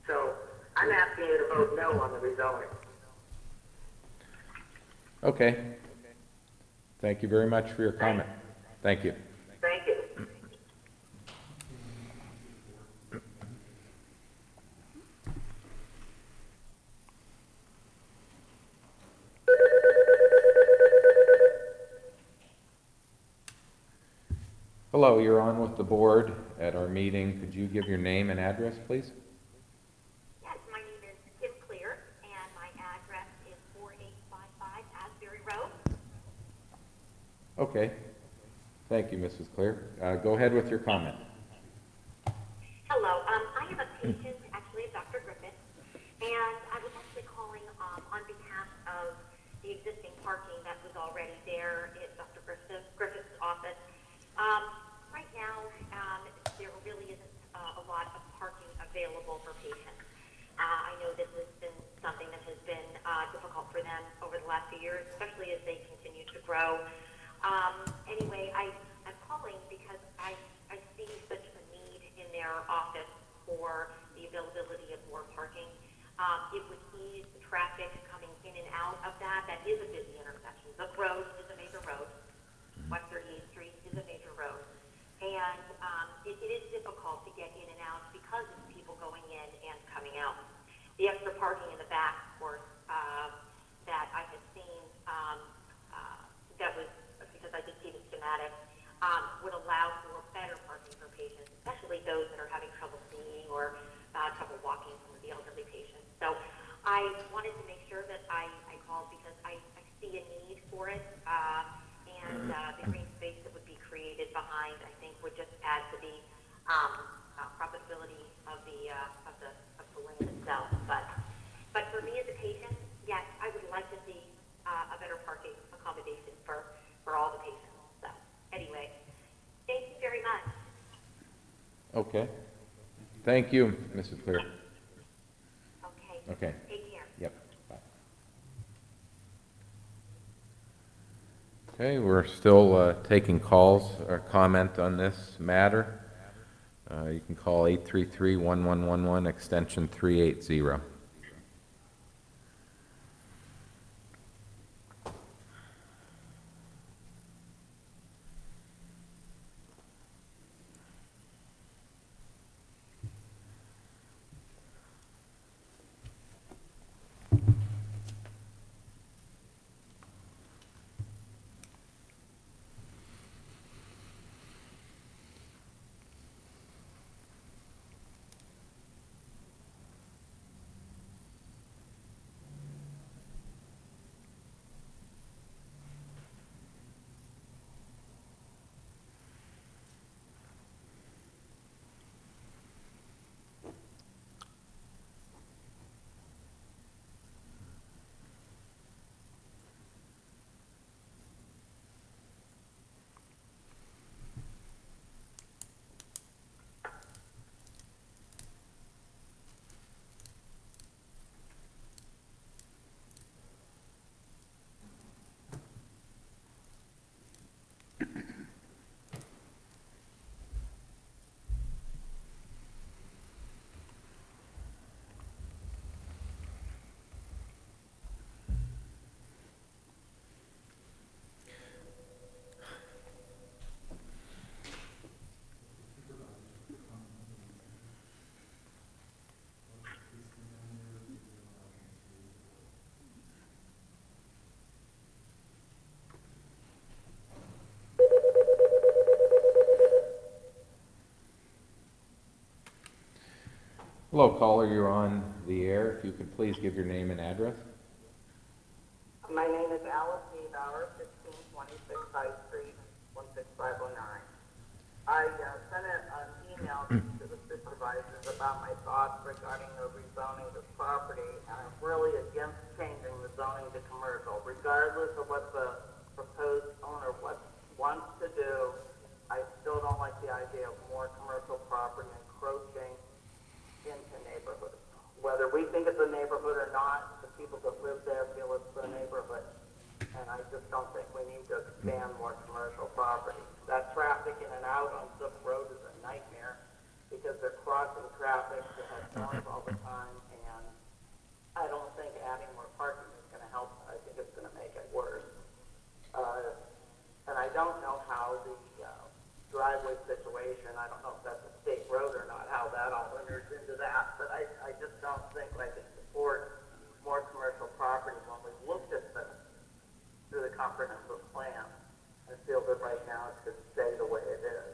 S8: So I'm asking you to vote no on the rezoning.
S1: Okay. Thank you very much for your comment. Thank you.
S8: Thank you.
S1: Hello, you're on with the board at our meeting. Could you give your name and address, please?
S11: Yes, my name is Kim Clear, and my address is 4855 Asbury Road.
S1: Okay. Thank you, Mrs. Clear. Go ahead with your comment.
S11: Hello, I am a patient, actually, of Dr. Griffith, and I was actually calling on behalf of the existing parking that was already there at Dr. Griffith's office. Right now, there really isn't a lot of parking available for patients. I know this has been something that has been difficult for them over the last few years, especially as they continue to grow. Anyway, I'm calling because I see such a need in their office for the availability of more parking. It would ease the traffic coming in and out of that. That is a busy intersection. The road is a major road. West 38th Street is a major road. And it is difficult to get in and out because of people going in and coming out. The extra parking in the back, of course, that I had seen, that was, because I did see the schematic, would allow for better parking for patients, especially those that are having trouble seeing or trouble walking, some of the elderly patients. So I wanted to make sure that I called because I see a need for it. And the green space that would be created behind, I think, would just add to the profitability of the land itself. But for me as a patient, yes, I would like to see a better parking accommodation for all the patients. So anyway, thank you very much.
S1: Okay. Thank you, Mrs. Clear.
S11: Okay.
S1: Okay.
S11: Take care.
S1: Yep. Bye. Okay, we're still taking calls or comment on this matter. You can call 833-1111, extension 380. Hello, caller, you're on the air. If you could please give your name and address.
S10: My name is Alice Niebauer, 1526 High Street, 16509. I sent an email to the supervisors about my thoughts regarding the rezoning of the property, and I'm really against changing the zoning to commercial. Regardless of what the proposed owner wants to do, I still don't like the idea of more commercial property encroaching into neighborhoods. Whether we think it's a neighborhood or not, the people that live there feel it's a neighborhood. And I just don't think we need to expand more commercial property. That traffic in and out on Silk Road is a nightmare because they're crossing traffic that has cars all the time, and I don't think adding more parking is going to help. I think it's going to make it worse. And I don't know how the driveway situation, I don't know if that's a state road or not, how that all enters into that, but I just don't think I can support more commercial property when we've looked at this through the comprehensive plan. I feel that right now it should stay the way it is.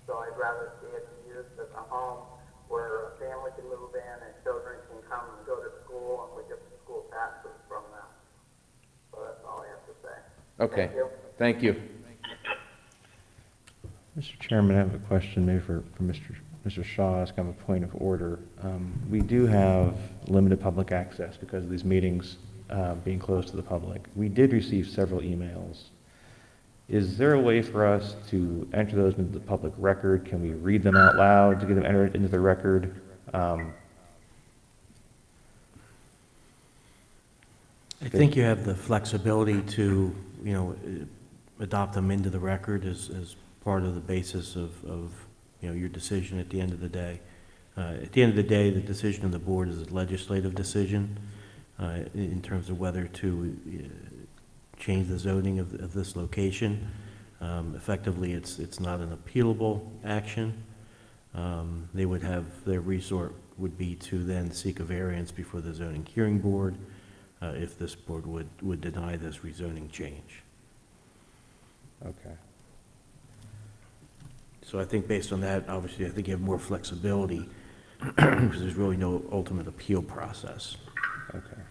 S10: So I'd rather see it used as a home where a family can move in and children can come and go to school, and we get the school taxes from them. So that's all I have to say.
S1: Okay.
S10: Thank you.
S1: Thank you.
S4: Mr. Chairman, I have a question maybe for Mr. Shaw as kind of a point of order. We do have limited public access because of these meetings being closed to the public. We did receive several emails. Is there a way for us to enter those into the public record? Can we read them out loud to get them entered into the record?
S5: I think you have the flexibility to, adopt them into the record as part of the basis of your decision at the end of the day. At the end of the day, the decision of the board is a legislative decision in terms of whether to change the zoning of this location. Effectively, it's not an appealable action. They would have, their resort would be to then seek a variance before the zoning hearing board if this board would deny this rezoning change.
S4: Okay.
S5: So I think based on that, obviously, I think you have more flexibility because there's really no ultimate appeal process.
S4: Okay.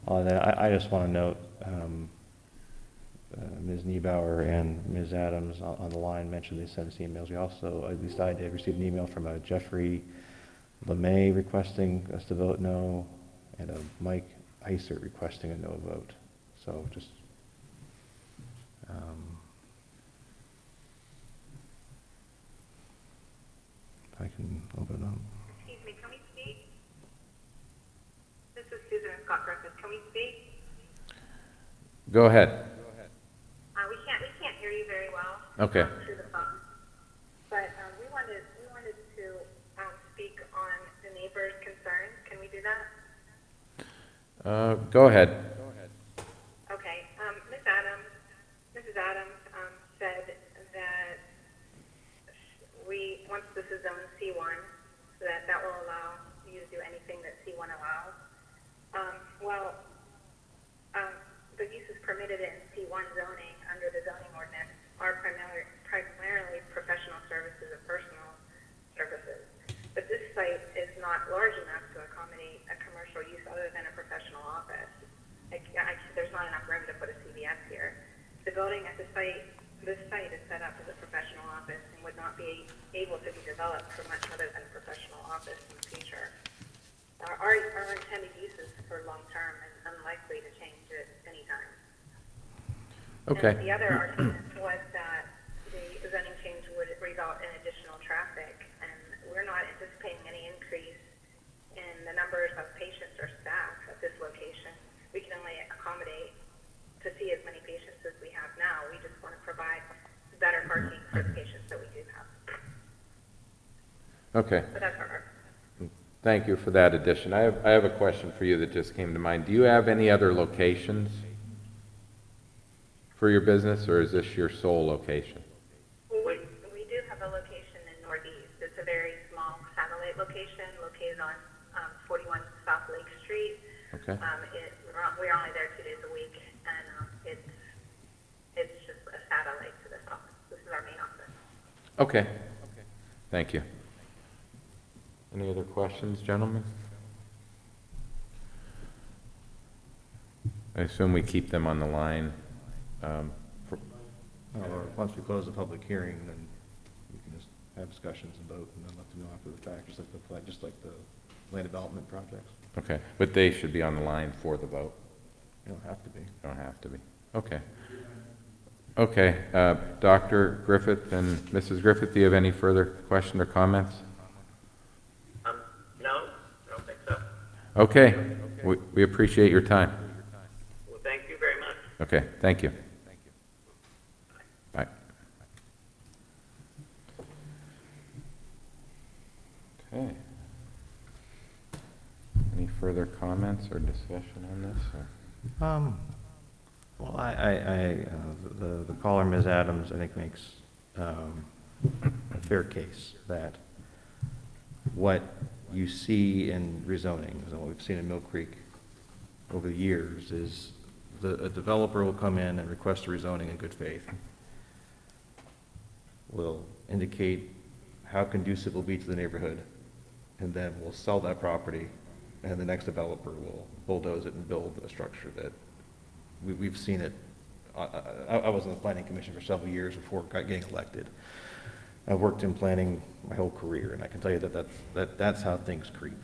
S4: On that, I just want to note, Ms. Niebauer and Ms. Adams on the line mentioned they sent us emails. We also, at least I did, receive an email from a Jeffrey LeMay requesting us to vote no, and a Mike Eisert requesting a no vote. So just, if I can open up.
S9: Excuse me, can we speak? This is Susan and Scott Griffith. Can we speak?
S1: Go ahead.
S9: We can't hear you very well.
S1: Okay.
S9: Through the phone. But we wanted to speak on the neighbors' concerns. Can we do that?
S1: Go ahead.
S9: Okay. Mrs. Adams said that once this is zone C1, that will allow you to do anything that C1 allows. The uses permitted in C1 zoning under the zoning ordinance are primarily professional services or personal services. But this site is not large enough to accommodate a commercial use other than a professional office. There's not enough room to put a CVS here. The building at this site is set up as a professional office and would not be able to be developed for much other than a professional office in the future. Our intended uses for long-term and unlikely to change at any time.
S1: Okay.
S9: And the other argument was that the zoning change would result in additional traffic, and we're not anticipating any increase in the numbers of patients or staff at this location. We can only accommodate to see as many patients as we have now. We just want to provide better parking for the patients that we do have.
S1: Okay.
S9: So that's our argument.
S1: Thank you for that addition. I have a question for you that just came to mind. Do you have any other locations for your business, or is this your sole location?
S9: We do have a location in Northeast. It's a very small satellite location located on 41 South Lake Street.
S1: Okay.
S9: We're only there 2 days a week, and it's just a satellite to this office. This is our main office.
S1: Okay. Thank you. Any other questions, gentlemen? I assume we keep them on the line.
S4: Or once we close the public hearing, then we can just have discussions and vote, and then let them know after the fact, just like the land development projects.
S1: Okay, but they should be on the line for the vote.
S4: You don't have to be.
S1: Don't have to be. Okay. Okay, Dr. Griffith and Mrs. Griffith, do you have any further questions or comments?
S8: No, I don't think so.
S1: Okay, we appreciate your time.
S8: Well, thank you very much.
S1: Okay, thank you. Bye. Okay. Any further comments or discussion on this? Or?
S4: Well, the caller, Ms. Adams, I think makes a fair case that what you see in rezoning, and what we've seen in Millcreek over the years, is a developer will come in and request a rezoning in good faith, will indicate how conducive it will be to the neighborhood, and then will sell that property, and the next developer will bulldoze it and build a structure that we've seen it. I was on the planning commission for several years before getting elected. I've worked in planning my whole career, and I can tell you that's how things creep.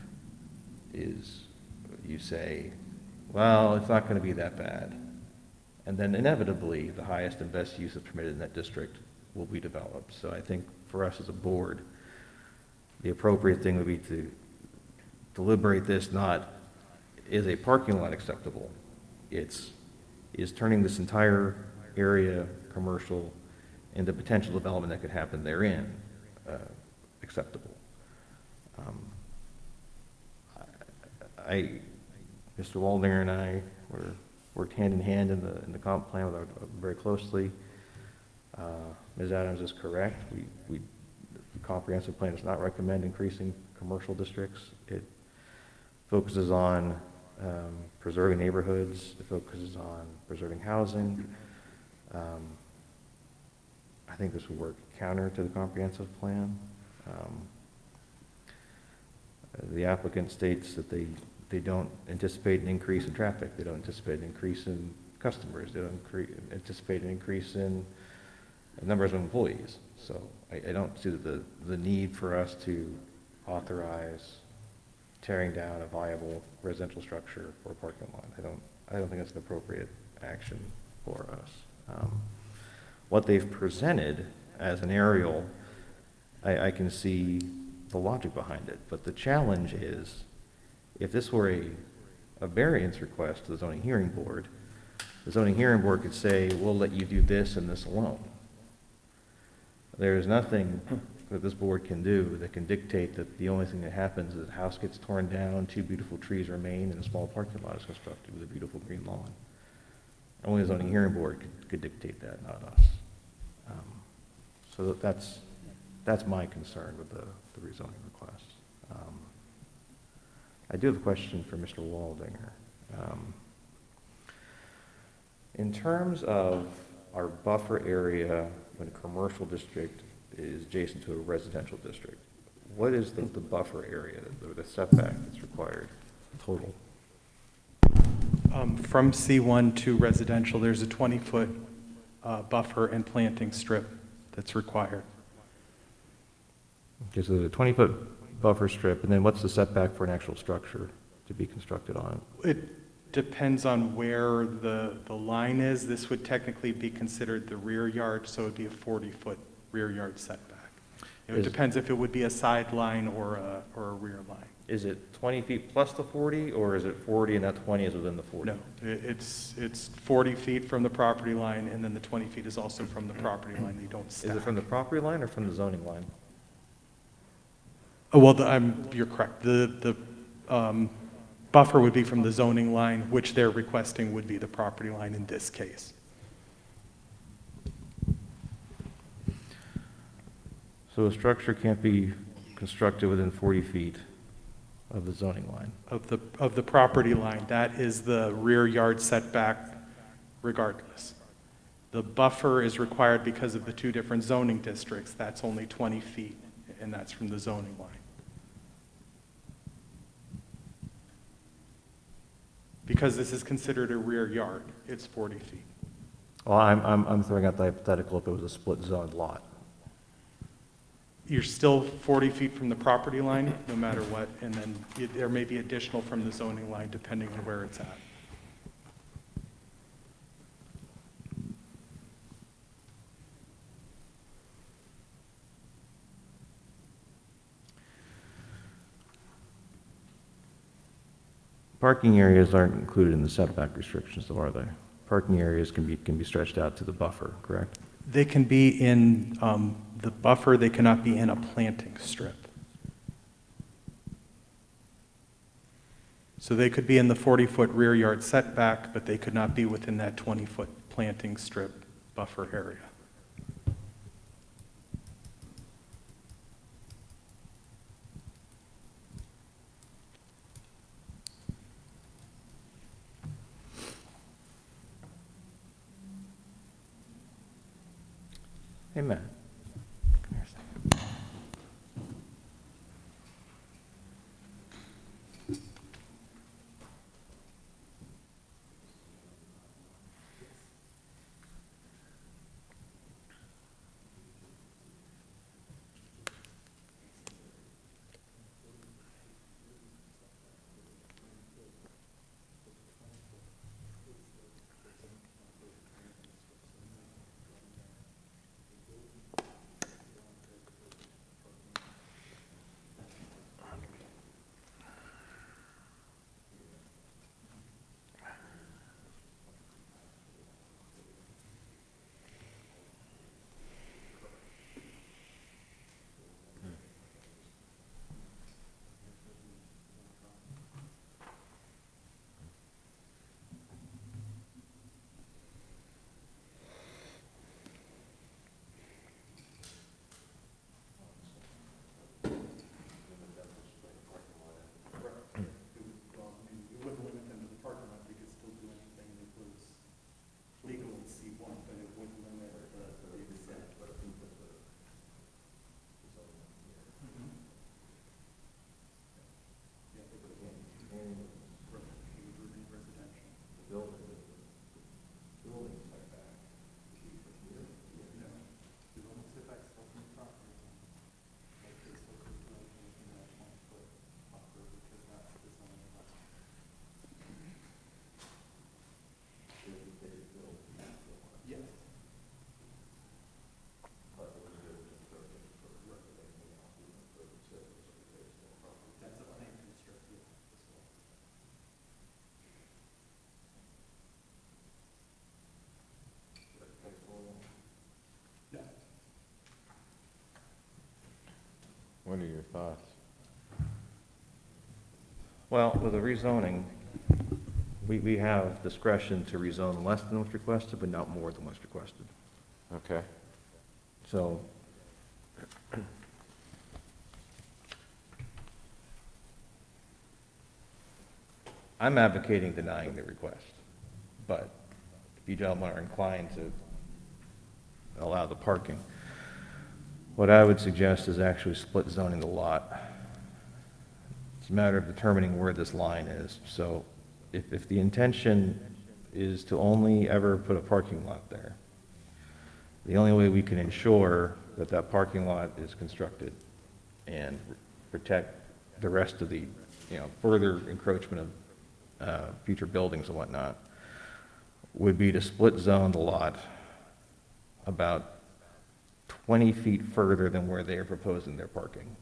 S4: Is you say, well, it's not going to be that bad, and then inevitably the highest and best use that's permitted in that district will be developed. So I think for us as a board, the appropriate thing would be to deliberate this not, is a parking lot acceptable? Is turning this entire area commercial and the potential development that could happen therein acceptable? Mr. Waldinger and I worked hand in hand in the comp plan very closely. Ms. Adams is correct. The comprehensive plan does not recommend increasing commercial districts. It focuses on preserving neighborhoods. It focuses on preserving housing. I think this would work counter to the comprehensive plan. The applicant states that they don't anticipate an increase in traffic. They don't anticipate an increase in customers. They don't anticipate an increase in numbers of employees. So I don't see the need for us to authorize tearing down a viable residential structure for a parking lot. I don't think that's an appropriate action for us. What they've presented as an aerial, I can see the logic behind it, but the challenge is, if this were a variance request to the zoning hearing board, the zoning hearing board could say, we'll let you do this and this alone. There is nothing that this board can do that can dictate that the only thing that happens is the house gets torn down, 2 beautiful trees remain, and a small parking lot is constructed with a beautiful green lawn. Only the zoning hearing board could dictate that, not us. So that's my concern with the rezoning request. I do have a question for Mr. Waldinger. In terms of our buffer area when a commercial district is adjacent to a residential district, what is the buffer area, the setback that's required total?
S6: From C1 to residential, there's a 20-foot buffer and planting strip that's required.
S4: Okay, so the 20-foot buffer strip, and then what's the setback for an actual structure to be constructed on it?
S6: It depends on where the line is. This would technically be considered the rear yard, so it would be a 40-foot rear yard setback. It depends if it would be a side line or a rear line.
S4: Is it 20 feet plus the 40, or is it 40 and that 20 is within the 40?
S6: No, it's 40 feet from the property line, and then the 20 feet is also from the property line. They don't stack.
S4: Is it from the property line or from the zoning line?
S6: Oh, well, you're correct. The buffer would be from the zoning line, which they're requesting would be the property line in this case.
S4: So a structure can't be constructed within 40 feet of the zoning line?
S6: Of the property line. That is the rear yard setback regardless. The buffer is required because of the 2 different zoning districts. That's only 20 feet, and that's from the zoning line. Because this is considered a rear yard, it's 40 feet.
S4: Well, I'm throwing out the hypothetical if it was a split zone lot.
S6: You're still 40 feet from the property line, no matter what, and then there may be additional from the zoning line depending on where it's at.
S4: Parking areas aren't included in the setback restrictions, though, are they? Parking areas can be stretched out to the buffer, correct?
S6: They can be in the buffer, they cannot be in a planting strip. So they could be in the 40-foot rear yard setback, but they could not be within that 20-foot planting strip buffer area.
S4: Hey, Matt. Come here a second.
S1: What are your thoughts?
S4: Well, with a rezoning, we have discretion to rezone less than what's requested, but not more than what's requested.
S1: Okay.
S4: So I'm advocating denying the request, but if you gentlemen are inclined to allow the parking, what I would suggest is actually split zoning the lot. It's a matter of determining where this line is. So if the intention is to only ever put a parking lot there, the only way we can ensure that that parking lot is constructed and protect the rest of the, further encroachment of future buildings and whatnot would be to split zone the lot about 20 feet further than where they are proposing their parking.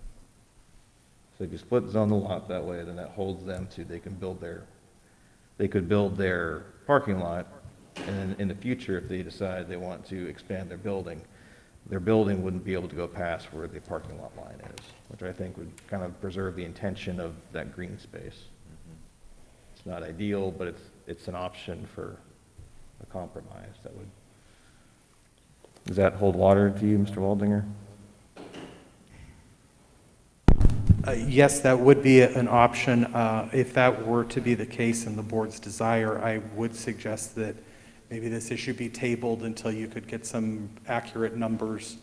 S4: So if you split zone the lot that way, then that holds them to, they could build their parking lot, and then in the future, if they decide they want to expand their building wouldn't be able to go past where the parking lot line is, which I think would kind of preserve the intention of that green space. It's not ideal, but it's an option for a compromise that would. Does that hold water to you, Mr. Waldinger?
S6: Yes, that would be an option. If that were to be the case and the board's desire, I would suggest that maybe this issue be tabled until you could get some accurate numbers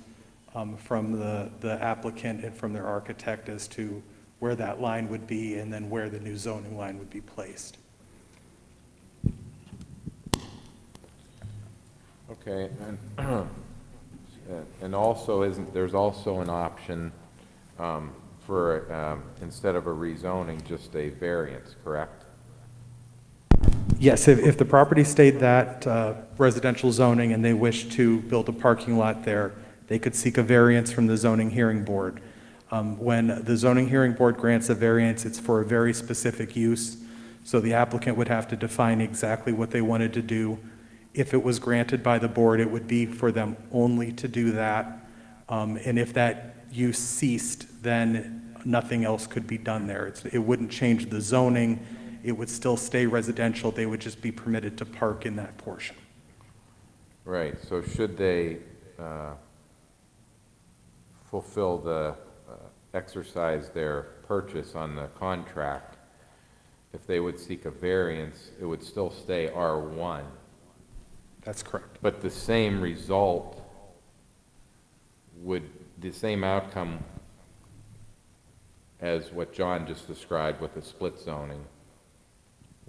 S6: from the applicant and from their architect as to where that line would be and then where the new zoning line would be placed.
S1: Okay, and also there's also an option for, instead of a rezoning, just a variance, correct?
S6: Yes, if the property stayed that residential zoning and they wish to build a parking lot there, they could seek a variance from the zoning hearing board. When the zoning hearing board grants a variance, it's for a very specific use, so the applicant would have to define exactly what they wanted to do. If it was granted by the board, it would be for them only to do that. And if that use ceased, then nothing else could be done there. It wouldn't change the zoning. It would still stay residential. They would just be permitted to park in that portion.
S1: Right, so should they fulfill exercise their purchase on the contract, if they would seek a variance, it would still stay R1.
S6: That's correct.
S1: But the same result the same outcome as what John just described with the split zoning.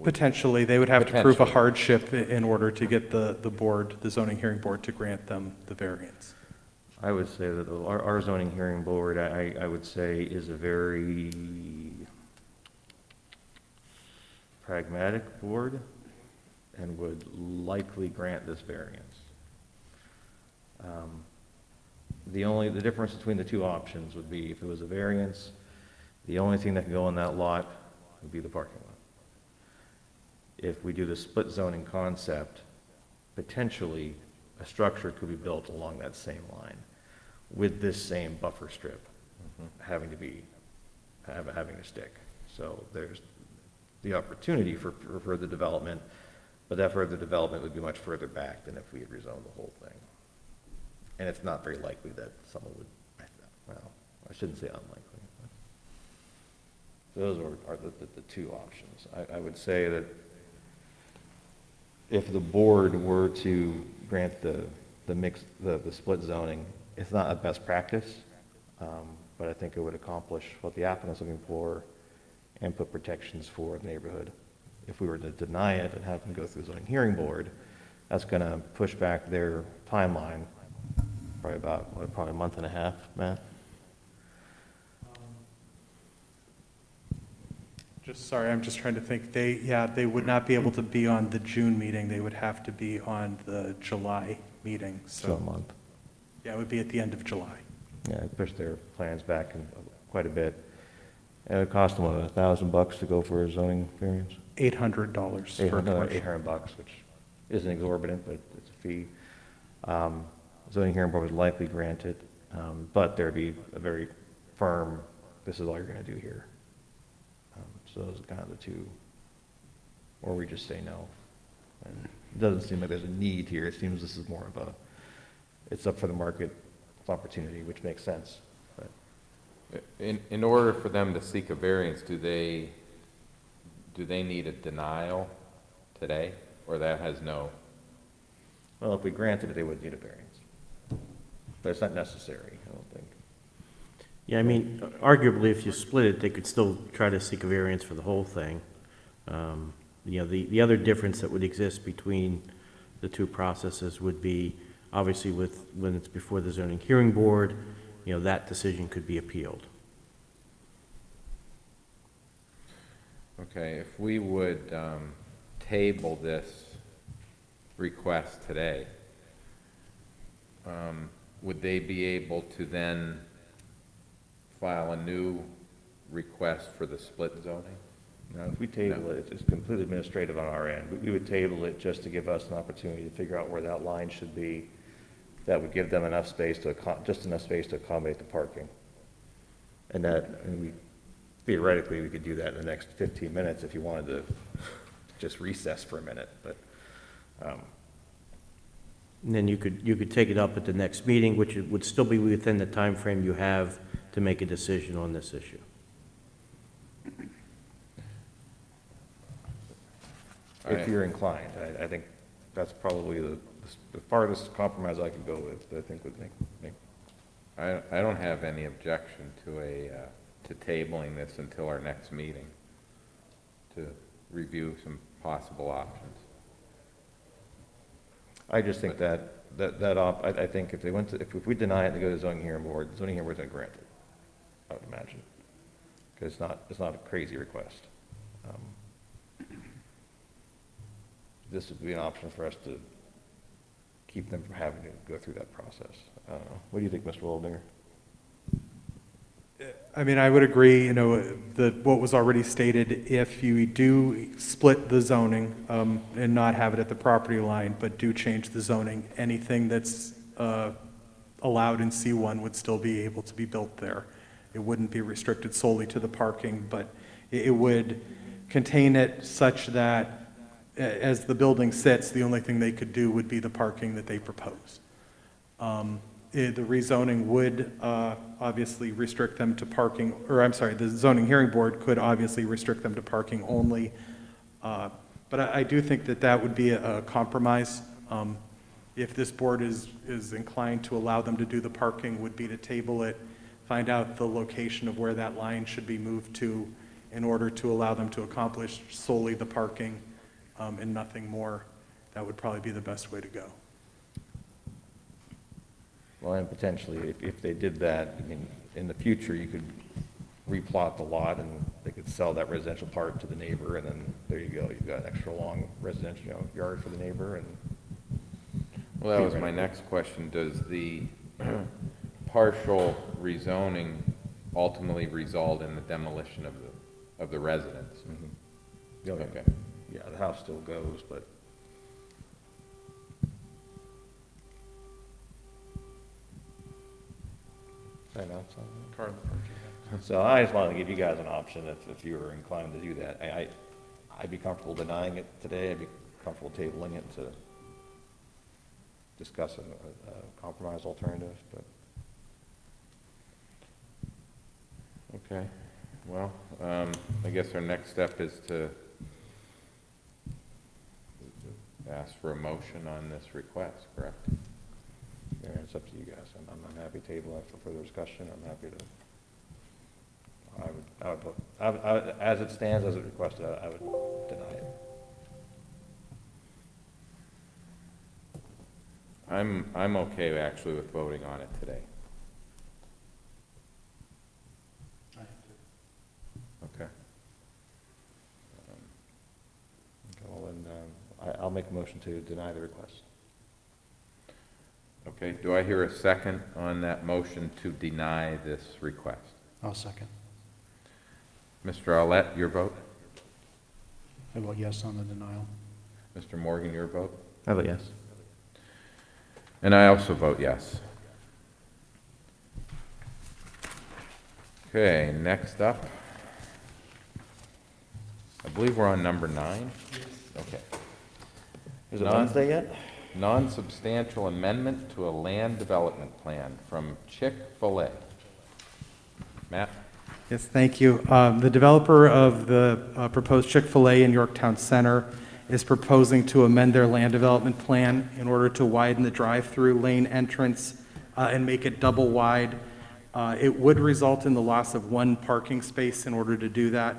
S6: Potentially, they would have to prove a
S1: Potentially.
S6: hardship in order to get the board, the zoning hearing board, to grant them the variance.
S4: I would say that our zoning hearing board, I would say, is a very pragmatic board and would likely grant this variance. The difference between the two options would be if it was a variance, the only thing that can go in that lot would be the parking lot. If we do the split zoning concept, potentially a structure could be built along that same line with this same buffer strip having to stick. So there's the opportunity for further development, but that further development would be much further back than if we had rezoned the whole thing. And it's not very likely that someone would, well, I shouldn't say unlikely. Those are the two options. I would say that if the board were to grant the split zoning, it's not a best practice, but I think it would accomplish what the applicant's looking for and put protections for the neighborhood. If we were to deny it and have them go through the zoning hearing board, that's going to push back their timeline probably a month and a half, Matt?
S6: I'm just trying to think. They would not be able to be on the June meeting. They would have to be on the July meeting.
S4: So a month.
S6: Yeah, it would be at the end of July.
S4: Yeah, it pushed their plans back quite a bit. And it would cost them, what, $1,000 to go for a zoning variance?
S6: $800 for a commercial.
S4: $800, which isn't exorbitant, but it's a fee. Zoning hearing board would likely grant it, but there'd be a very firm, this is all you're going to do here. So those are kind of the two, or we just say no. And it doesn't seem like there's a need here. It seems this is more of it's up for the market opportunity, which makes sense. But
S1: In order for them to seek a variance, do they need a denial today, or that has no?
S4: well, if we granted it, they would need a variance. But it's not necessary, I don't think.
S5: Yeah, I mean, arguably, if you split it, they could still try to seek a variance for the whole thing. The other difference that would exist between the two processes would be, obviously, when it's before the zoning hearing board, that decision could be appealed.
S1: Okay, if we would table this request today, would they be able to then file a new request for the split zoning?
S4: Now, if we table it, it's completely administrative on our end. We would table it just to give us an opportunity to figure out where that line should be. That would give them enough space just enough space to accommodate the parking. And theoretically, we could do that in the next 15 minutes if you wanted to just recess for a minute, but.
S5: And then you could take it up at the next meeting, which would still be within the time frame you have to make a decision on this issue.
S4: If you're inclined, I think that's probably the farthest compromise I could go with, that I think would make.
S1: I don't have any objection to tabling this until our next meeting to review some possible options.
S4: I just think that I think if they went to, if we deny it, they go to the zoning hearing board, the zoning hearing board's gonna grant it, I would imagine. Because it's not a crazy request. This would be an option for us to keep them from having to go through that process. I don't know. What do you think, Mr. Waldinger?
S6: I mean, I would agree, you know, what was already stated, if you do split the zoning and not have it at the property line, but do change the zoning, anything that's allowed in C1 would still be able to be built there. It wouldn't be restricted solely to the parking, but it would contain it such that as the building sits, the only thing they could do would be the parking that they propose. The rezoning would obviously restrict them to parking, or I'm sorry, the zoning hearing board could obviously restrict them to parking only. But I do think that that would be a compromise. If this board is inclined to allow them to do the parking, would be to table it, find out the location of where that line should be moved to in order to allow them to accomplish solely the parking and nothing more. That would probably be the best way to go.
S4: Well, and potentially, if they did that, I mean, in the future, you could replot the lot and they could sell that residential part to the neighbor, and then there you go. You've got an extra long residential yard for the neighbor. And
S1: Well, that was my next question. Does the partial rezoning ultimately result in the demolition of the residence?
S4: Mm-hmm.
S1: Okay.
S4: Yeah, the house still goes, but I know something. So I just wanted to give you guys an option if you were inclined to do that. I'd be comfortable denying it today. I'd be comfortable tabling it to discuss a compromise alternative, but.
S1: Okay. Well, I guess our next step is to ask for a motion on this request, correct?
S4: Yeah, it's up to you guys. I'm happy to table that for further discussion. I'm happy to. I would, as it stands, as it requested, I would deny it.
S1: I'm okay actually with voting on it today. Okay.
S4: Well, then, I'll make a motion to deny the request.
S1: Okay. Do I hear a second on that motion to deny this request?
S3: I'll second.
S1: Mr. Arlett, your vote?
S3: I vote yes on the denial.
S1: Mr. Morgan, your vote?
S4: I vote yes.
S1: And I also vote yes. Okay, next up. I believe we're on number 9. Okay.
S4: Is it Wednesday yet?
S1: Non-substantial amendment to a land development plan from Chick-Fil-A. Matt?
S6: Yes, thank you. The developer of the proposed Chick-fil-A in Yorktown Center is proposing to amend their land development plan in order to widen the drive-through lane entrance and make it double wide. It would result in the loss of 1 parking space in order to do that.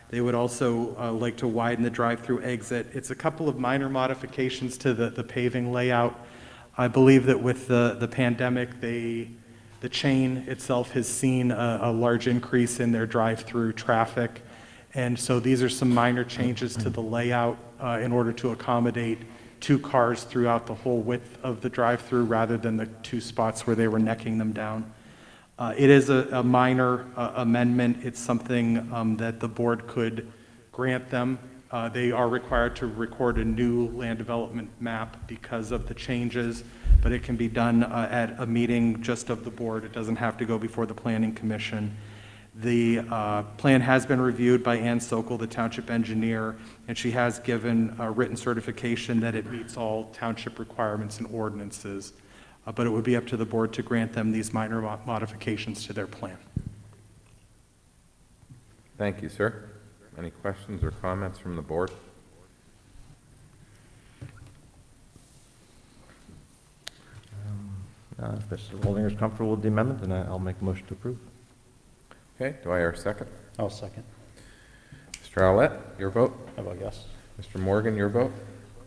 S6: They would also like to widen the drive-through exit. It's a couple of minor modifications to the paving layout. I believe that with the pandemic, the chain itself has seen a large increase in their drive-through traffic. And so these are some minor changes to the layout in order to accommodate 2 cars throughout the whole width of the drive-through rather than the 2 spots where they were necking them down. It is a minor amendment. It's something that the board could grant them. They are required to record a new land development map because of the changes, but it can be done at a meeting just of the board. It doesn't have to go before the Planning Commission. The plan has been reviewed by Ann Sokol, the township engineer, and she has given a written certification that it meets all township requirements and ordinances. But it would be up to the board to grant them these minor modifications to their plan.
S1: Thank you, sir. Any questions or comments from the board?
S4: If Mr. Waldinger is comfortable with the amendment, then I'll make a motion to approve.
S1: Okay, do I hear a second?
S3: I'll second.
S1: Mr. Arlett, your vote?
S3: I vote yes.
S1: Mr. Morgan, your vote?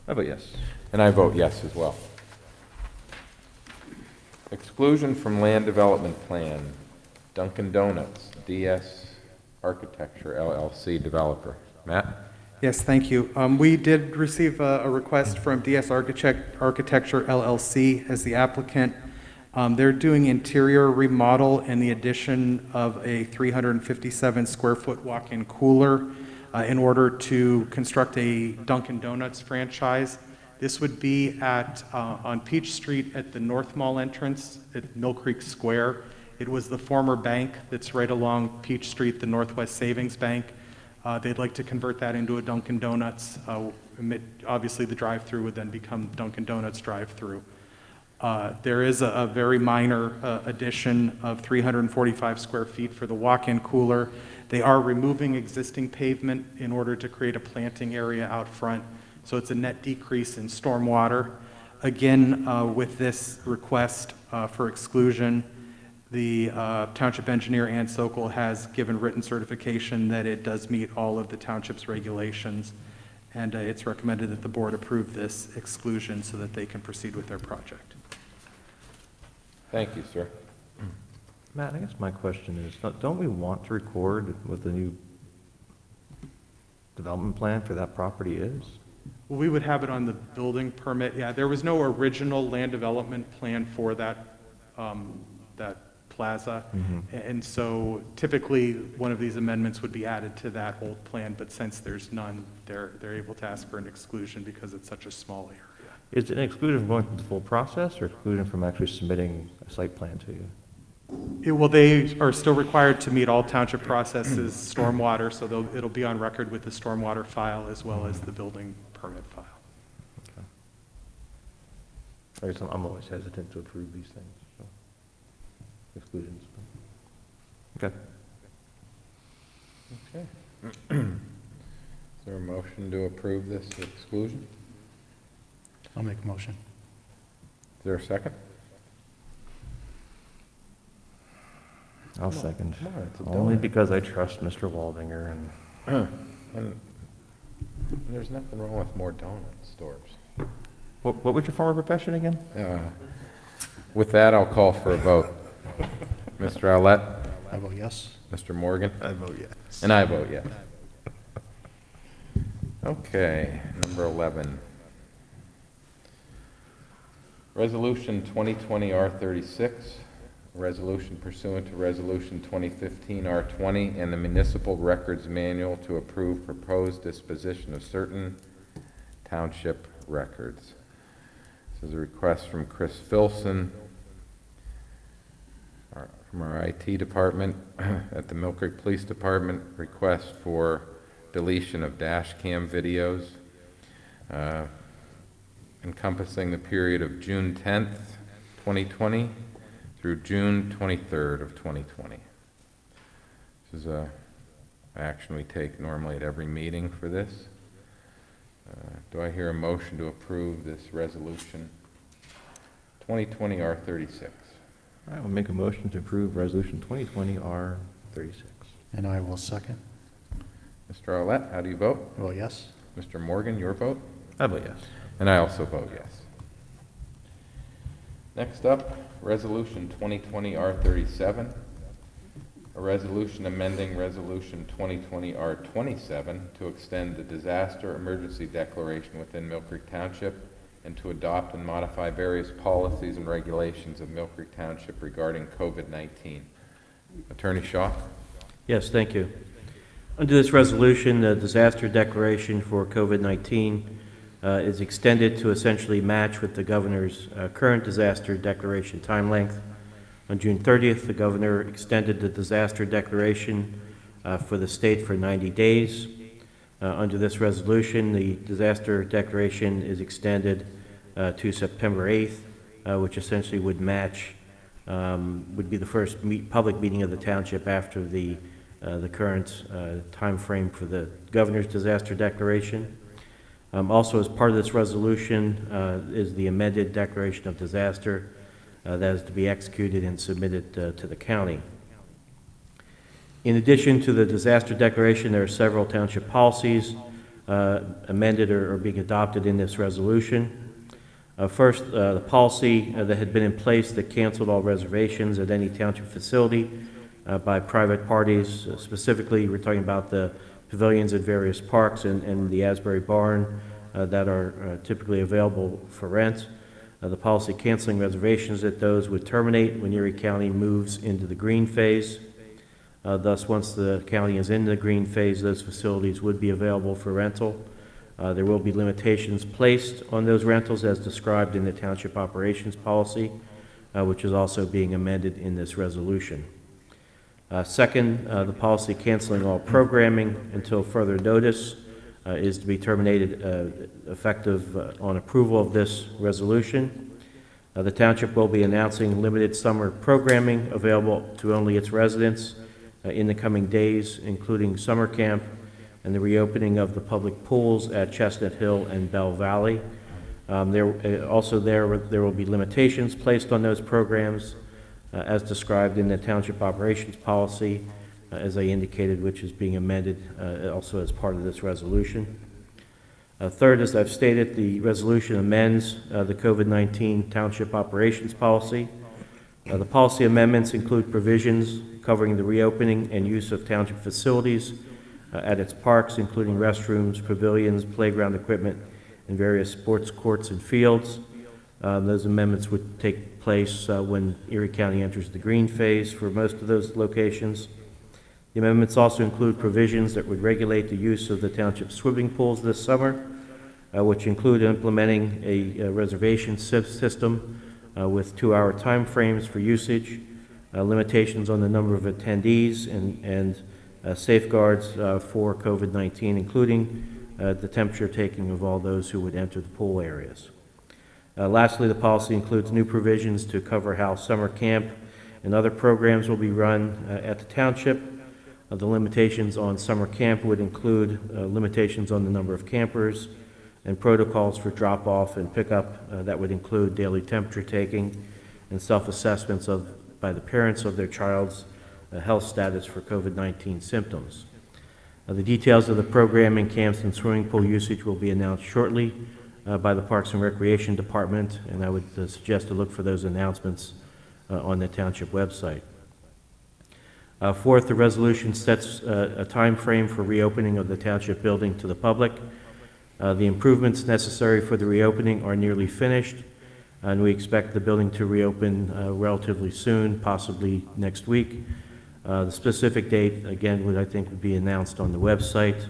S4: I vote yes.
S1: And I vote yes as well. Exclusion from land development plan, Dunkin' Donuts, DS Architecture LLC developer. Matt?
S6: Yes, thank you. We did receive a request from DS Architecture LLC as the applicant. They're doing interior remodel and the addition of a 357 square foot walk-in cooler in order to construct a Dunkin' Donuts franchise. This would be on Peach Street at the North Mall entrance at Millcreek Square. It was the former bank that's right along Peach Street, the Northwest Savings Bank. They'd like to convert that into a Dunkin' Donuts. Obviously, the drive-through would then become Dunkin' Donuts drive-through. There is a very minor addition of 345 square feet for the walk-in cooler. They are removing existing pavement in order to create a planting area out front, so it's a net decrease in stormwater. Again, with this request for exclusion, the township engineer, Ann Sokol, has given written certification that it does meet all of the township's regulations, and it's recommended that the board approve this exclusion so that they can proceed with their project.
S1: Thank you, sir.
S4: Matt, I guess my question is, don't we want to record what the new development plan for that property is?
S6: Well, we would have it on the building permit. Yeah, there was no original land development plan for that plaza. And so typically one of these amendments would be added to that old plan, but since there's none, they're able to ask for an exclusion because it's such a small area.
S4: Is it an exclusion from going through the full process or exclusion from actually submitting a site plan to you?
S6: Well, they are still required to meet all township processes, stormwater, so it'll be on record with the stormwater file as well as the building permit file.
S4: Okay. I guess I'm always hesitant to approve these things, so. Exclusions. Okay.
S1: Okay. Is there a motion to approve this exclusion?
S3: I'll make a motion.
S1: Is there a second?
S4: I'll second.
S1: Come on, it's a
S4: Only
S1: donut.
S4: because I trust Mr. Waldinger and.
S1: And there's nothing wrong with more donut stores.
S4: What was your former profession again?
S1: With that, I'll call for a vote. Mr. Owlett?
S3: I vote yes.
S1: Mr. Morgan?
S3: I vote yes.
S1: And I vote yes. Okay, number 11. Resolution 2020 R36, a resolution pursuant to Resolution 2015 R20 and the Municipal Records Manual to approve proposed disposition of certain township records. This is a request from Chris Filson from our IT department at the Millcreek Police Department, request for deletion of dash cam videos encompassing the period of June 10th, 2020 through June 23rd of 2020. This is an action we take normally at every meeting for this. Do I hear a motion to approve this resolution 2020 R36?
S4: I will make a motion to approve Resolution 2020 R36.
S3: And I will second.
S1: Mr. Owlett, how do you vote?
S3: I vote yes.
S1: Mr. Morgan, your vote?
S4: I vote yes.
S1: And I also vote yes. Next up, Resolution 2020 R37, a resolution amending Resolution 2020 R27 to extend the disaster emergency declaration within Millcreek Township and to adopt and modify various policies and regulations of Millcreek Township regarding COVID-19. Attorney Shaw?
S5: Yes, thank you. Under this resolution, the disaster declaration for COVID-19 is extended to essentially match with the governor's current disaster declaration time length. On June 30th, the governor extended the disaster declaration for the state for 90 days. Under this resolution, the disaster declaration is extended to September 8th, which essentially would match, would be the first public meeting of the township after the current time frame for the governor's disaster declaration. Also, as part of this resolution is the amended declaration of disaster that is to be executed and submitted to the county. In addition to the disaster declaration, there are several township policies amended or being adopted in this resolution. First, the policy that had been in place that canceled all reservations at any township facility by private parties. Specifically, we're talking about the pavilions at various parks and the Asbury Barn that are typically available for rent. The policy canceling reservations at those would terminate when Erie County moves into the green phase. Thus, once the county is in the green phase, those facilities would be available for rental. There will be limitations placed on those rentals as described in the township operations policy, which is also being amended in this resolution. Second, the policy canceling all programming until further notice is to be terminated effective on approval of this resolution. The township will be announcing limited summer programming available to only its residents in the coming days, including summer camp and the reopening of the public pools at Chestnut Hill and Bell Valley. There will be limitations placed on those programs as described in the township operations policy, as I indicated, which is being amended also as part of this resolution. Third, as I've stated, the resolution amends the COVID-19 township operations policy. The policy amendments include provisions covering the reopening and use of township facilities at its parks, including restrooms, pavilions, playground equipment, and various sports courts and fields. Those amendments would take place when Erie County enters the green phase for most of those locations. The amendments also include provisions that would regulate the use of the township swimming pools this summer, which include implementing a reservation system with 2-hour time frames for usage, limitations on the number of attendees, and safeguards for COVID-19, including the temperature taking of all those who would enter the pool areas. Lastly, the policy includes new provisions to cover how summer camp and other programs will be run at the township. The limitations on summer camp would include limitations on the number of campers and protocols for drop-off and pickup that would include daily temperature taking and self-assessments by the parents of their child's health status for COVID-19 symptoms. The details of the programming, camps, and swimming pool usage will be announced shortly by the Parks and Recreation Department, and I would suggest to look for those announcements on the township website. Fourth, the resolution sets a time frame for reopening of the township building to the public. The improvements necessary for the reopening are nearly finished, and we expect the building to reopen relatively soon, possibly next week. The specific date, again, would be announced on the website.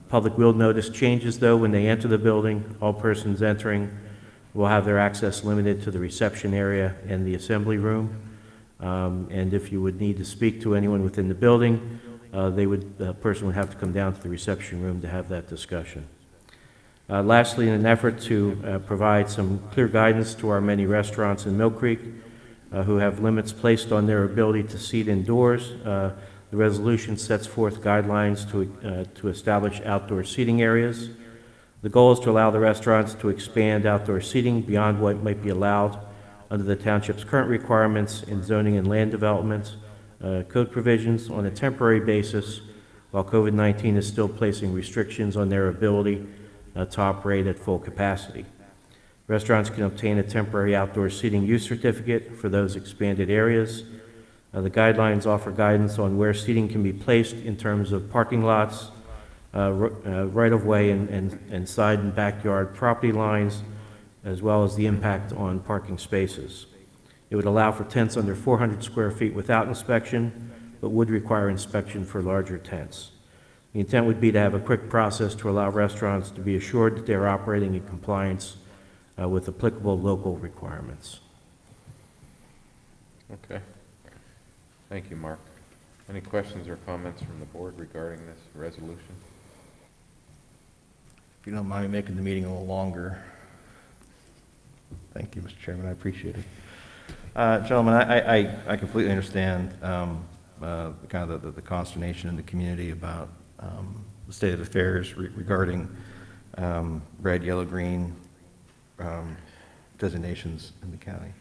S5: Public will notice changes, though, when they enter the building. All persons entering will have their access limited to the reception area and the assembly room. And if you would need to speak to anyone within the building, the person would have to come down to the reception room to have that discussion. Lastly, in an effort to provide some clear guidance to our many restaurants in Millcreek who have limits placed on their ability to seat indoors, the resolution sets forth guidelines to establish outdoor seating areas. The goal is to allow the restaurants to expand outdoor seating beyond what might be allowed under the township's current requirements in zoning and land development code provisions on a temporary basis, while COVID-19 is still placing restrictions on their ability to operate at full capacity. Restaurants can obtain a temporary outdoor seating use certificate for those expanded areas. The guidelines offer guidance on where seating can be placed in terms of parking lots, right-of-way and side and backyard property lines, as well as the impact on parking spaces. It would allow for tents under 400 square feet without inspection, but would require inspection for larger tents. The intent would be to have a quick process to allow restaurants to be assured that they are operating in compliance with applicable local requirements.
S1: Okay. Thank you, Mark. Any questions or comments from the board regarding this resolution?
S4: If you don't mind me making the meeting a little longer. Thank you, Mr. Chairman. I appreciate it. Gentlemen, I completely understand kind of the consternation in the community about the state of affairs regarding red, yellow, green designations in the county.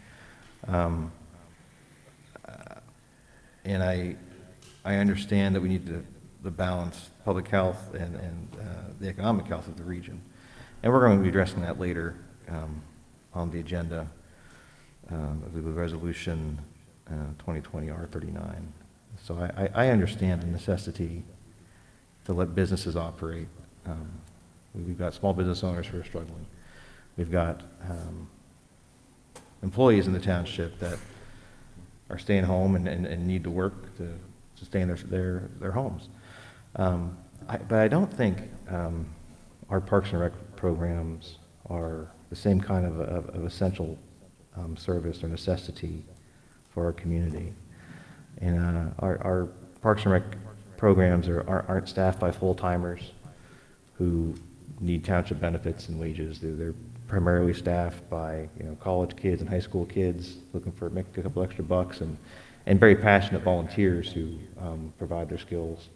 S4: And I understand that we need to balance public health and the economic health of the region. And we're going to be addressing that later on the agenda, the resolution 2020 R39. So I understand the necessity to let businesses operate. We've got small business owners who are struggling. We've got employees in the township that are staying home and need to work to sustain their homes. But I don't think our Parks and Rec programs are the same kind of essential service or necessity for our community. And our Parks and Rec programs aren't staffed by full-timers who need township benefits and wages. They're primarily staffed by college kids and high school kids looking for make a couple extra bucks, and very passionate volunteers who provide their skills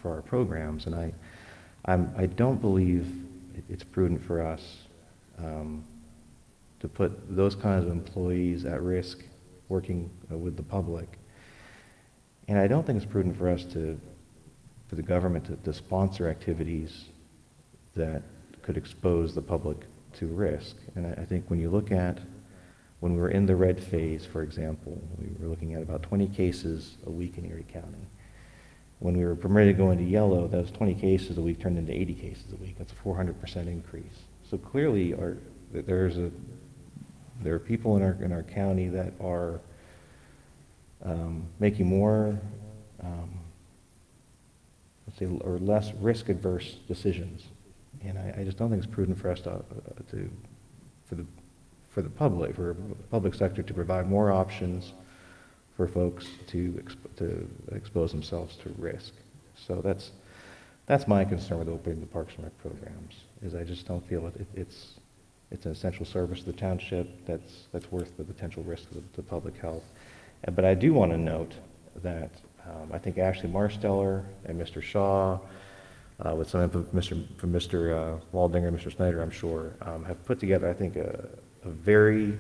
S4: for our programs. And I don't believe it's prudent for us to put those kinds of employees at risk working with the public. And I don't think it's prudent for us for the government to sponsor activities that could expose the public to risk. And I think when you look at, when we were in the red phase, for example, we were looking at about 20 cases a week in Erie County. When we were permitted to go into yellow, those 20 cases a week turned into 80 cases a week. That's a 400% increase. So clearly, there are people in our county that are making more, let's say, or less risk-adverse decisions. And I just don't think it's prudent for us for the public sector to provide more options for folks to expose themselves to risk. So that's my concern with opening the Parks and Rec programs, is I just don't feel it's an essential service to the township that's worth the potential risk to public health. But I do want to note that I think Ashley Marsteller and Mr. Shaw, with some input from Mr. Waldinger and Mr. Snyder, I'm sure, have put together, I think, a very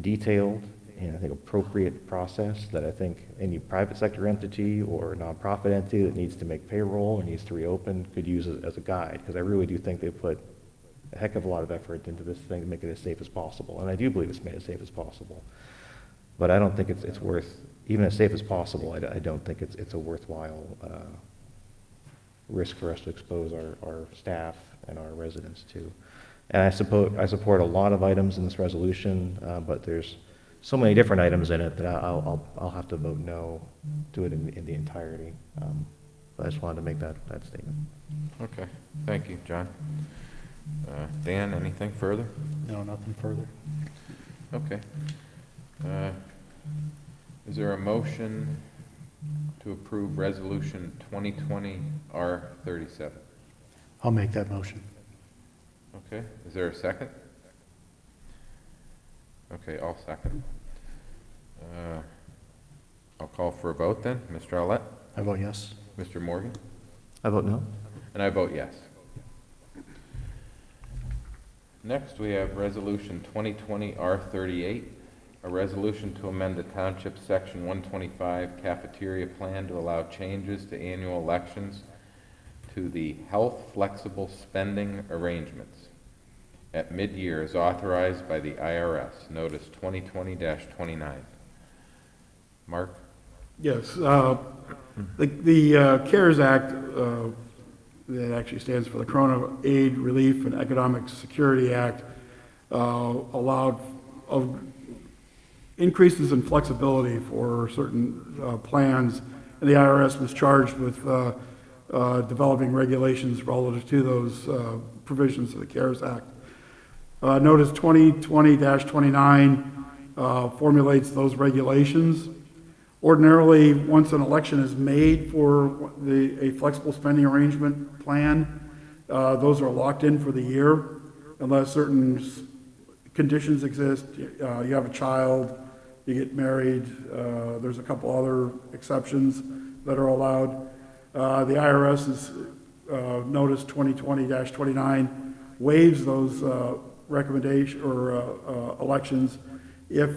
S4: detailed and I think appropriate process that I think any private sector entity or nonprofit entity that needs to make payroll or needs to reopen could use it as a guide, because I really do think they put a heck of a lot of effort into this thing to make it as safe as possible. And I do believe it's made as safe as possible. But I don't think it's worth, even as safe as possible, I don't think it's a worthwhile risk for us to expose our staff and our residents to. And I support a lot of items in this resolution, but there's so many different items in it that I'll have to vote no to it in the entirety. But I just wanted to make that statement.
S1: Okay, thank you, John. Dan, anything further?
S3: No, nothing further.
S1: Okay. Is there a motion to approve Resolution 2020 R37?
S3: I'll make that motion.
S1: Okay, is there a second? Okay, I'll second. I'll call for a vote then. Mr. Owlett?
S3: I vote yes.
S1: Mr. Morgan?
S4: I vote no.
S1: And I vote yes. Next, we have Resolution 2020 R38, a resolution to amend the Township Section 125 cafeteria plan to allow changes to annual elections to the health flexible spending arrangements at mid-year as authorized by the IRS, notice 2020-29. Mark?
S2: Yes, the CARES Act, that actually stands for the Corona Aid, Relief, and Economic Security Act, allowed of increases in flexibility for certain plans, and the IRS was charged with developing regulations relative to those provisions of the CARES Act. Notice 2020-29 formulates those regulations. Ordinarily, once an election is made for a flexible spending arrangement plan, those are locked in for the year unless certain conditions exist. You have a child, you get married, there's a couple other exceptions that are allowed. The IRS's notice 2020-29 waives those recommendation or elections if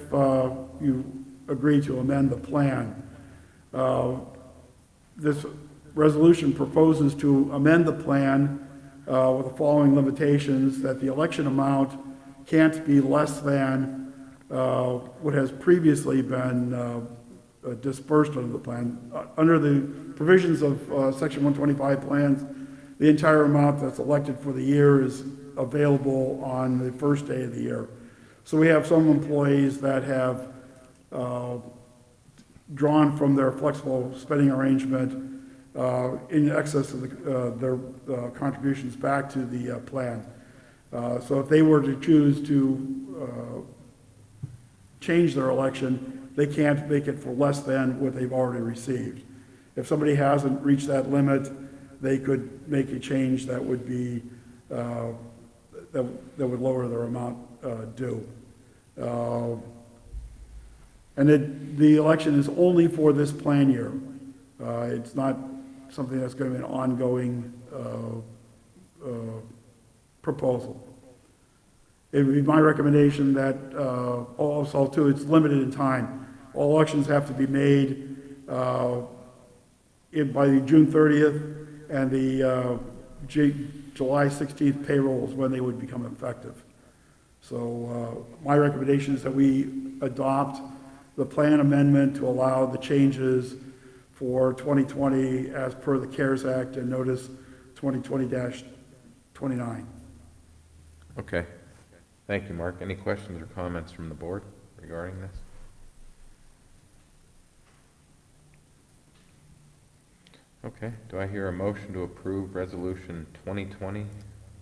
S2: you agree to amend the plan. This resolution proposes to amend the plan with the following limitations, that the election amount can't be less than what has previously been dispersed under the plan. Under the provisions of Section 125 plans, the entire amount that's elected for the year is available on the first day of the year. So we have some employees that have drawn from their flexible spending arrangement in excess of their contributions back to the plan. So if they were to choose to change their election, they can't make it for less than what they've already received. If somebody hasn't reached that limit, they could make a change that would be that would lower their amount due. And the election is only for this plan year. It's not something that's going to be an ongoing proposal. It would be my recommendation that also too, it's limited in time. All elections have to be made by the June 30th, and the July 16th payroll is when they would become effective. So my recommendation is that we adopt the plan amendment to allow the changes for 2020 as per the CARES Act and Notice 2020-29.
S1: Okay. Thank you, Mark. Any questions or comments from the board regarding this? Okay. Do I hear a motion to approve Resolution 2020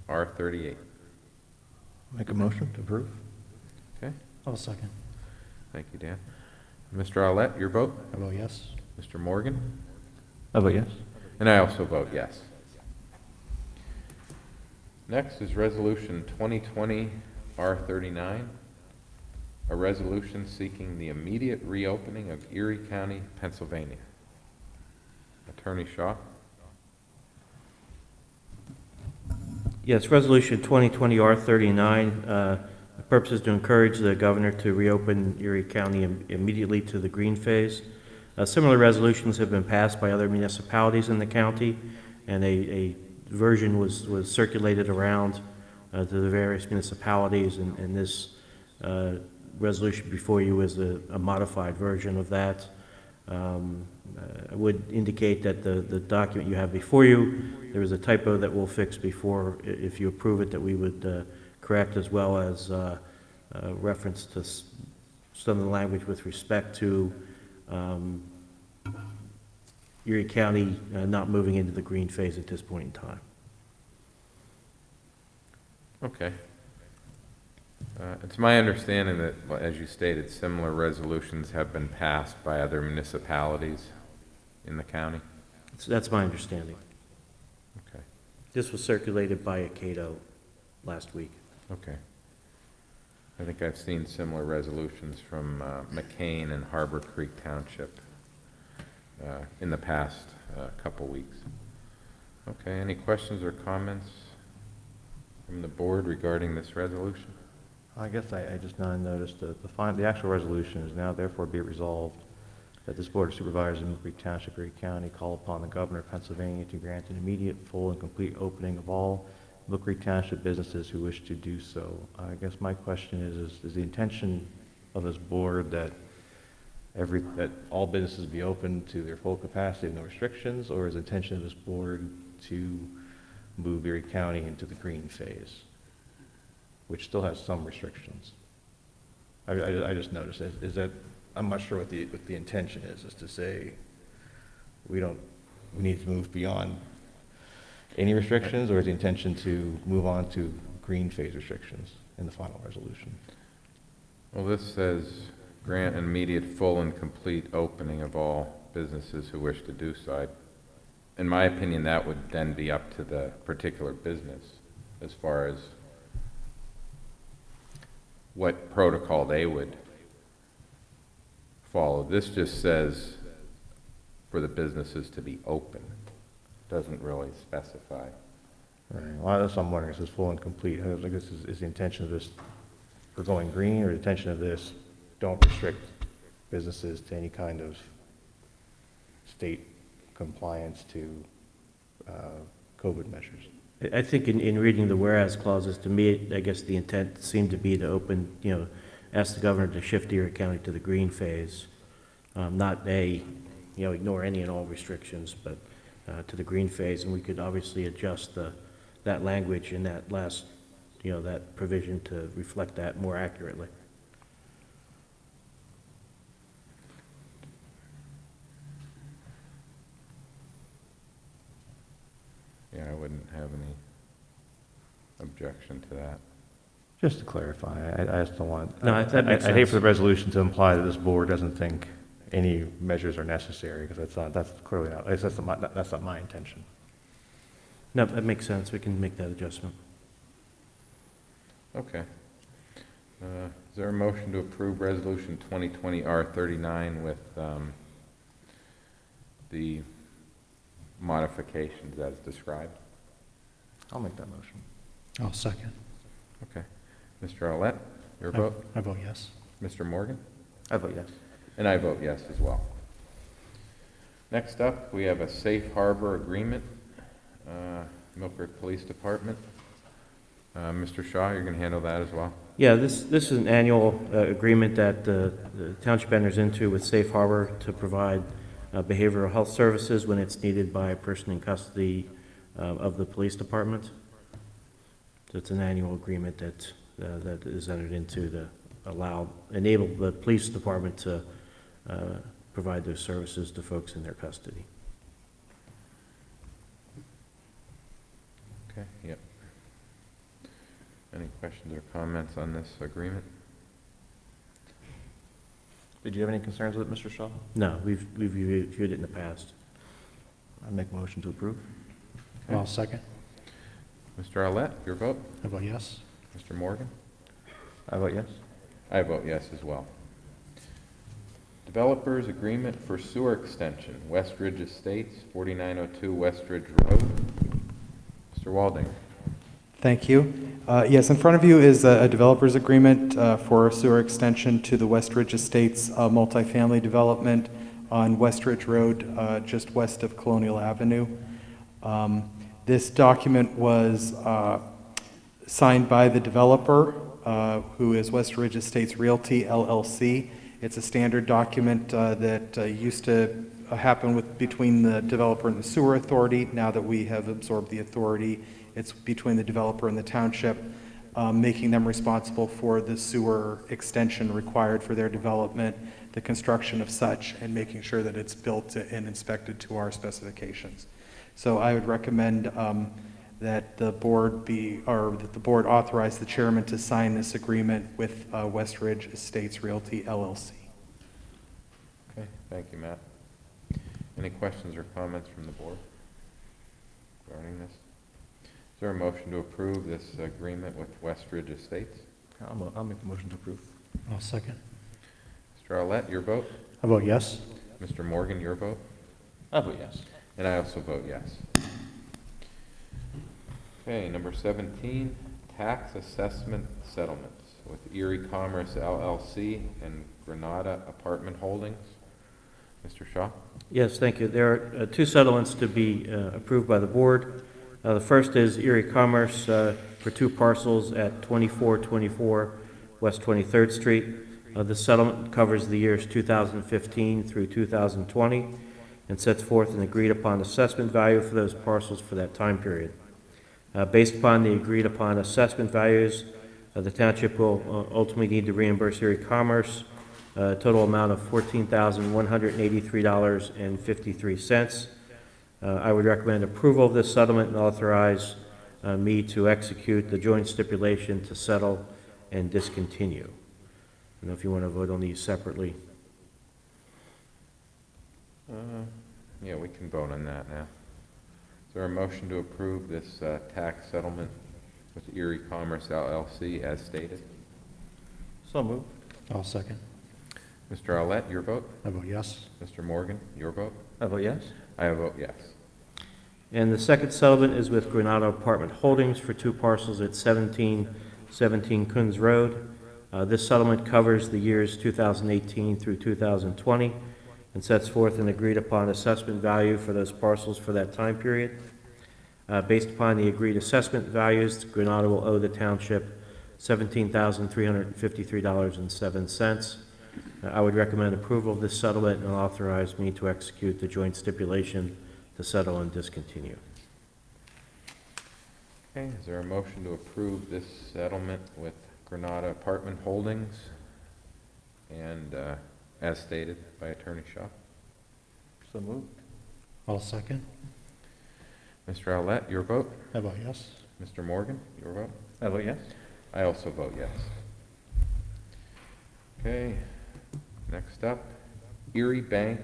S1: R38?
S4: Make a motion to approve.
S1: Okay.
S3: I'll second.
S1: Thank you, Dan. Mr. Arlett, your vote?
S3: I vote yes.
S1: Mr. Morgan?
S4: I vote yes.
S1: And I also vote yes. Next is Resolution 2020 R39, a resolution seeking the immediate reopening of Erie County, Pennsylvania. Attorney Shaw?
S5: Yes, Resolution 2020 R39, the purpose is to encourage the governor to reopen Erie County immediately to the green phase. Similar resolutions have been passed by other municipalities in the county, and a version was circulated around to the various municipalities, and this resolution before you is a modified version of that. I would indicate that the document you have before you, there is a typo that we'll fix before, if you approve it, that we would correct, as well as reference to some of the language with respect to Erie County not moving into the green phase at this point in time.
S1: Okay. It's my understanding that, well, as you stated, similar resolutions have been passed by other municipalities in the county?
S5: So that's my understanding.
S1: Okay.
S5: This was circulated by Cato last week.
S1: Okay. I think I've seen similar resolutions from McCain and Harbor Creek Township in the past couple weeks. Okay, any questions or comments from the board regarding this resolution?
S4: I guess I just now noticed that the actual resolution is now therefore be resolved that this Board of Supervisors in Millcreek Township, Erie County, call upon the Governor of Pennsylvania to grant an immediate, full, and complete opening of all Millcreek Township businesses who wish to do so. I guess my question is the intention of this board that all businesses be open to their full capacity with no restrictions, or is the intention of this board to move Erie County into the green phase, which still has some restrictions? I just noticed that. Is that, I'm not sure what the intention is to say we need to move beyond any restrictions, or is the intention to move on to green phase restrictions in the final resolution?
S1: Well, this says grant an immediate, full, and complete opening of all businesses who wish to do so. In my opinion, that would then be up to the particular business as far as what protocol they would follow. This just says for the businesses to be open. Doesn't really specify.
S4: Right. Well, that's what I'm wondering. Is this full and complete? I guess is the intention of this for going green, or the intention of this don't restrict businesses to any kind of state compliance to COVID measures?
S5: I think in reading the whereas clauses, to me, I guess the intent seemed to be to open, ask the governor to shift Erie County to the green phase, not ignore any and all restrictions, but to the green phase, and we could obviously adjust that language in that last, that provision to reflect that more accurately.
S1: Yeah, I wouldn't have any objection to that.
S4: Just to clarify, I just don't want,
S5: No, that makes
S4: I hate
S5: sense.
S4: for the resolution to imply that this board doesn't think any measures are necessary, because that's clearly not, at least that's not my intention.
S5: No, that makes sense. We can make that adjustment.
S1: Okay. Is there a motion to approve Resolution 2020 R39 with the modifications as described?
S4: I'll make that motion.
S3: I'll second.
S1: Okay. Mr. Arlett, your vote?
S3: I vote yes.
S1: Mr. Morgan?
S4: I vote yes.
S1: And I vote yes as well. Next up, we have a safe harbor agreement, Millcreek Police Department. Mr. Shaw, you're going to handle that as well?
S5: Yeah, this is an annual agreement that the township enters into with Safe Harbor to provide behavioral health services when it's needed by a person in custody of the police department. So it's an annual agreement that is entered into to enable the police department to provide those services to folks in their custody.
S1: Okay, yep. Any questions or comments on this agreement?
S4: Did you have any concerns with it, Mr. Shaw?
S5: No, we've reviewed it in the past.
S4: I make a motion to approve.
S1: Okay.
S3: I'll second.
S1: Mr. Arlett, your vote?
S3: I vote yes.
S1: Mr. Morgan?
S4: I vote yes.
S1: I vote yes as well. Developers Agreement for Sewer Extension, West Ridge Estates, 4902 West Ridge Road. Mr. Waldinger.
S6: Thank you. Yes, in front of you is a developer's agreement for a sewer extension to the West Ridge Estates multifamily development on West Ridge Road, just west of Colonial Avenue. This document was signed by the developer, who is West Ridge Estates Realty, LLC. It's a standard document that used to happen between the developer and the sewer authority. Now that we have absorbed the authority, it's between the developer and the township, making them responsible for the sewer extension required for their development, the construction of such, and making sure that it's built and inspected to our specifications. So I would recommend that the board authorize the chairman to sign this agreement with West Ridge Estates Realty, LLC.
S1: Okay, thank you, Matt. Any questions or comments from the board regarding this? Is there a motion to approve this agreement with West Ridge Estates?
S4: I'll make the motion to approve.
S3: I'll second.
S1: Mr. Arlett, your vote?
S3: I vote yes.
S1: Mr. Morgan, your vote?
S4: I vote yes.
S1: And I also vote yes. Okay, number 17, tax assessment settlements with Erie Commerce LLC and Renata Apartment Holdings. Mr. Shaw?
S5: Yes, thank you. There are two settlements to be approved by the board. The first is Erie Commerce for two parcels at 2424 West 23rd Street. This settlement covers the years 2015 through 2020 and sets forth an agreed-upon assessment value for those parcels for that time period. Based upon the agreed-upon assessment values, the township will ultimately need to reimburse Erie Commerce a total amount of $14,183.53. I would recommend approval of this settlement and authorize me to execute the joint stipulation to settle and discontinue. I don't know if you want to vote on these separately.
S1: Yeah, we can vote on that now. Is there a motion to approve this tax settlement with Erie Commerce LLC as stated?
S4: So moved.
S3: I'll second.
S1: Mr. Arlett, your vote?
S3: I vote yes.
S1: Mr. Morgan, your vote?
S4: I vote yes.
S1: I vote yes.
S5: And the second settlement is with Renata Apartment Holdings for two parcels at 1717 Kunz Road. This settlement covers the years 2018 through 2020 and sets forth an agreed-upon assessment value for those parcels for that time period. Based upon the agreed assessment values, Granada will owe the township $17,353.07. I would recommend approval of this settlement and authorize me to execute the joint stipulation to settle and discontinue.
S1: Okay, is there a motion to approve this settlement with Granada Apartment Holdings and as stated by Attorney Shaw?
S4: So moved.
S3: I'll second.
S1: Mr. Owlett, your vote?
S3: How about yes?
S1: Mr. Morgan, your vote?
S4: I vote yes.
S1: I also vote yes. Okay, next up, Erie Bank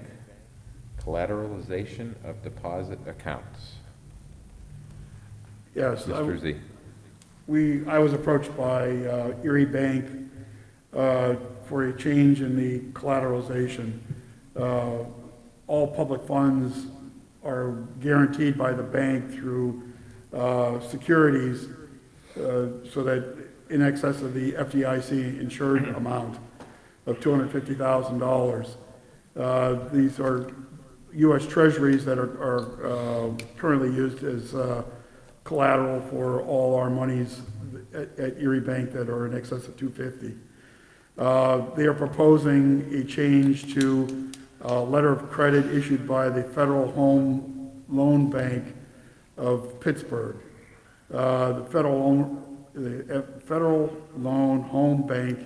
S1: collateralization of deposit accounts.
S2: Yes.
S1: Mr. Z.
S2: I was approached by Erie Bank for a change in the collateralization. All public funds are guaranteed by the bank through securities so that in excess of the FDIC insured amount of $250,000. These are U.S. Treasuries that are currently used as collateral for all our monies at Erie Bank that are in excess of $250,000. They are proposing a change to a letter of credit issued by the Federal Home Loan Bank of Pittsburgh. The Federal Loan Home Bank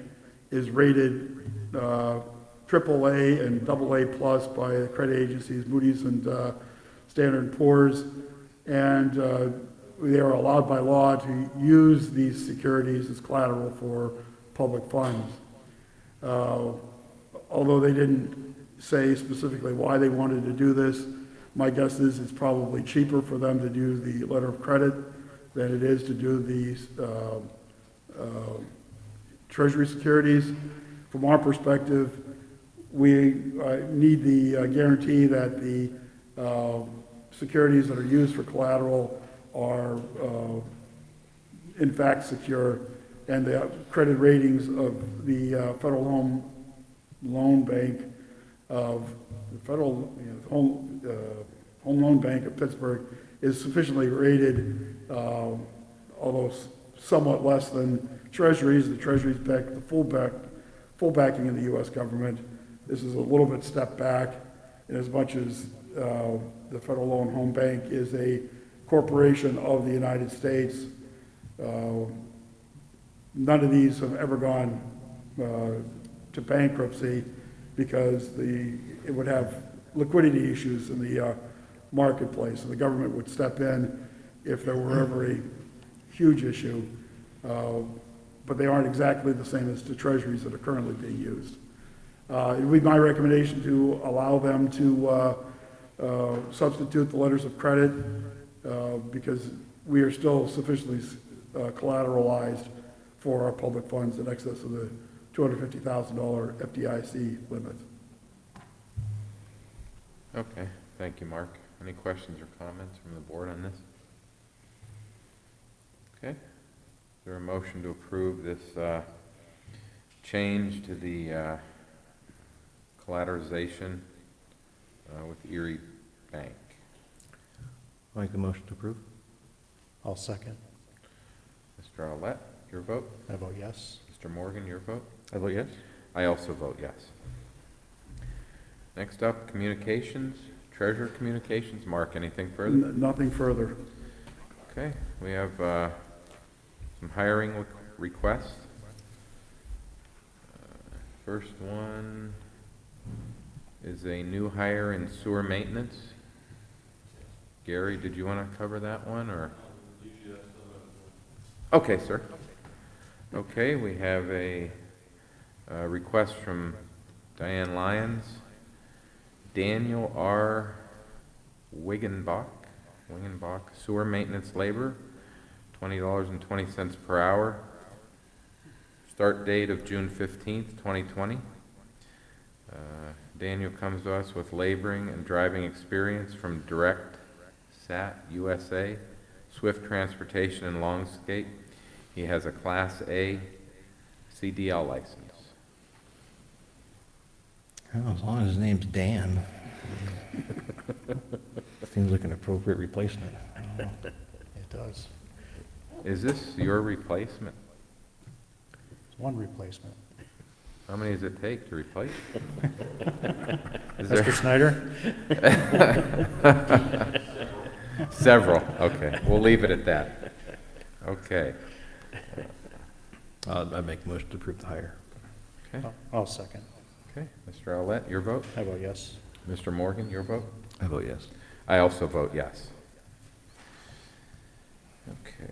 S2: is rated AAA and AA plus by the credit agencies Moody's and Standard & Poor's, and they are allowed by law to use these securities as collateral for public funds. Although they didn't say specifically why they wanted to do this, my guess is it's probably cheaper for them to do the letter of credit than it is to do these Treasury securities. From our perspective, we need the guarantee that the securities that are used for collateral are in fact secure, and the credit ratings of the Federal Home Loan Bank of the Federal Home Loan Bank of Pittsburgh is sufficiently rated, although somewhat less than Treasuries. The Treasuries back the full backing of the U.S. government. This is a little bit step back, in as much as the Federal Loan Home Bank is a corporation of the United States. None of these have ever gone to bankruptcy because it would have liquidity issues in the marketplace, and the government would step in if there were ever a huge issue. But they aren't exactly the same as the treasuries that are currently being used. It would be my recommendation to allow them to substitute the letters of credit because we are still sufficiently collateralized for our public funds in excess of the $250,000 FDIC limit.
S1: Okay, thank you, Mark. Any questions or comments from the board on this? Okay, is there a motion to approve this change to the collateralization with Erie Bank?
S4: I'll make the motion to approve.
S3: I'll second.
S1: Mr. Owlett, your vote?
S3: I vote yes.
S1: Mr. Morgan, your vote?
S4: I vote yes.
S1: I also vote yes. Next up, communications, treasurer communications. Mark, anything further?
S2: Nothing further.
S1: Okay, we have some hiring requests. First one is a new hire in sewer maintenance. Gary, did you want to cover that one, or? Okay, sir. Okay, we have a request from Diane Lyons. Daniel R. Wiggenbach, sewer maintenance labor, $20.20 per hour. Start date of June 15th, 2020. Daniel comes to us with laboring and driving experience from Direct Sat USA, Swift Transportation and Longscape. He has a Class A CDL license.
S4: Oh, as long as his name's Dan. Seems like an appropriate replacement.
S3: does.
S1: Is this your replacement?
S3: It's one replacement.
S1: How many does it take to replace? Is
S3: Mr. Snyder?
S1: Several, okay. We'll leave it at that. Okay.
S4: I'd make a motion to approve the hire.
S1: Okay.
S3: I'll second.
S1: Okay. Mr. Owlett, your vote?
S3: I vote yes.
S1: Mr. Morgan, your vote?
S4: I vote yes.
S1: I also vote yes. Okay,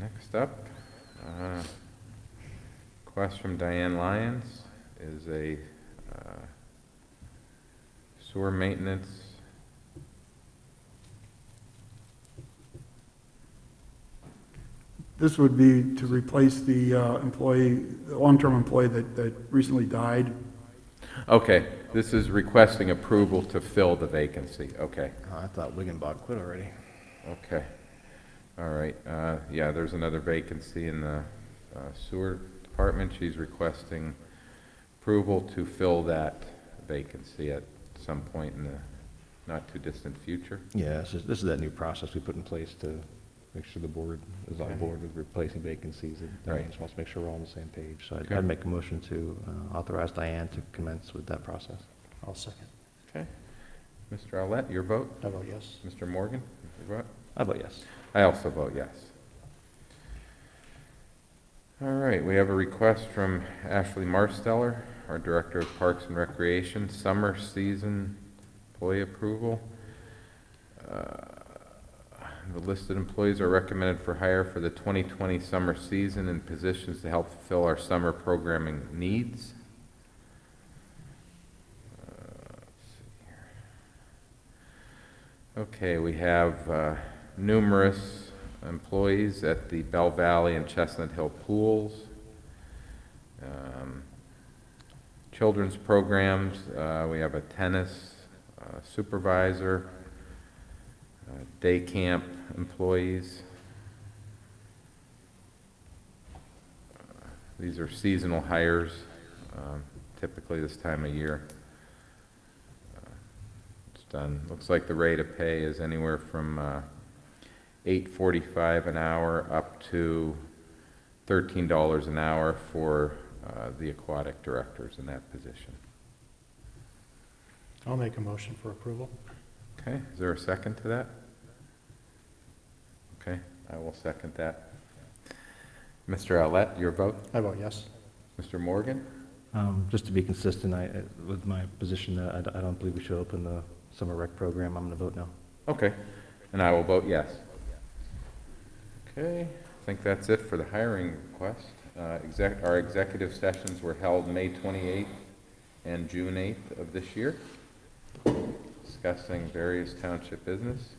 S1: next up, request from Diane Lyons is a sewer maintenance.
S2: This would be to replace the employee, the long-term employee that recently died.
S1: Okay, this is requesting approval to fill the vacancy. Okay,
S4: I thought Wiggenbach quit already.
S1: okay. All right, yeah, there's another vacancy in the sewer department. She's requesting approval to fill that vacancy at some point in the not-too-distant future.
S4: Yeah, this is that new process we put in place to make sure the board is on board with replacing vacancies. And Diane just wants to make sure we're all on the same page. So
S1: Okay.
S4: I'd make a motion to authorize Diane to commence with that process.
S3: I'll second.
S1: Okay. Mr. Owlett, your vote?
S3: I vote yes.
S1: Mr. Morgan, your vote?
S4: I vote yes.
S1: I also vote yes. All right, we have a request from Ashley Marsteller, our Director of Parks and Recreation, summer season employee approval. The listed employees are recommended for hire for the 2020 summer season in positions to help fulfill our summer programming needs. Let's see here. Okay, we have numerous employees at the Bell Valley and Chestnut Hill pools. Children's programs, we have a tennis supervisor, day camp employees. These are seasonal hires, typically this time of year. It's done. Looks like the rate of pay is anywhere from $8.45 an hour up to $13 an hour for the aquatic directors in that position.
S3: I'll make a motion for approval.
S1: Okay, is there a second to that? Okay, I will second that. Mr. Owlett, your vote?
S3: I vote yes.
S1: Mr. Morgan?
S4: Just to be consistent, with my position, I don't believe we should open the summer rec program. I'm going to vote no.
S1: Okay, and I will vote yes. Okay, I think that's it for the hiring request. Our executive sessions were held May 28th and June 8th of this year, discussing various township business.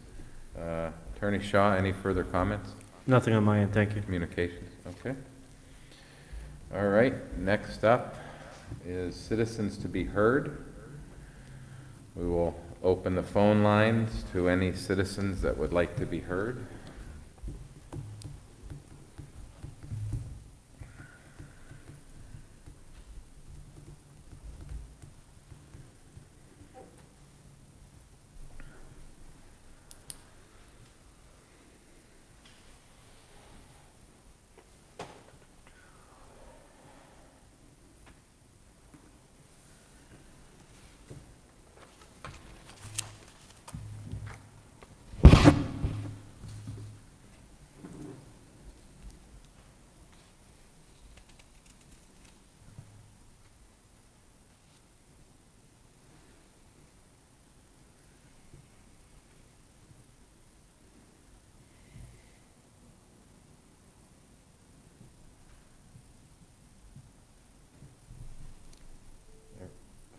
S1: Attorney Shaw, any further comments?
S5: Nothing on my end, thank you.
S1: Communications, okay. All right, next up is citizens to be heard. We will open the phone lines to any citizens that would like to be heard.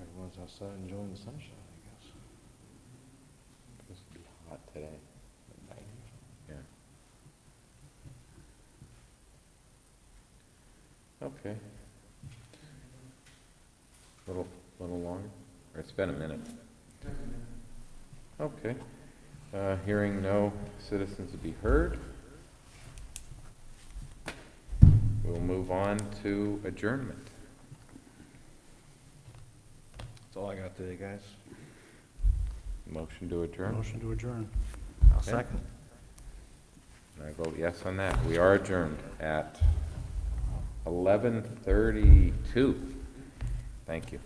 S4: Everyone's outside enjoying the sunshine, I guess.
S1: It's supposed to be hot today. Yeah. Okay. Little longer? Or it's been a minute. Okay. Hearing no citizens to be heard, we'll move on to adjournment.
S4: That's all I got today, guys.
S1: Motion to adjourn.
S3: Motion to adjourn.
S4: I'll
S1: Okay.
S4: second.
S1: And I vote yes on that. We are adjourned at 11:32. Thank you.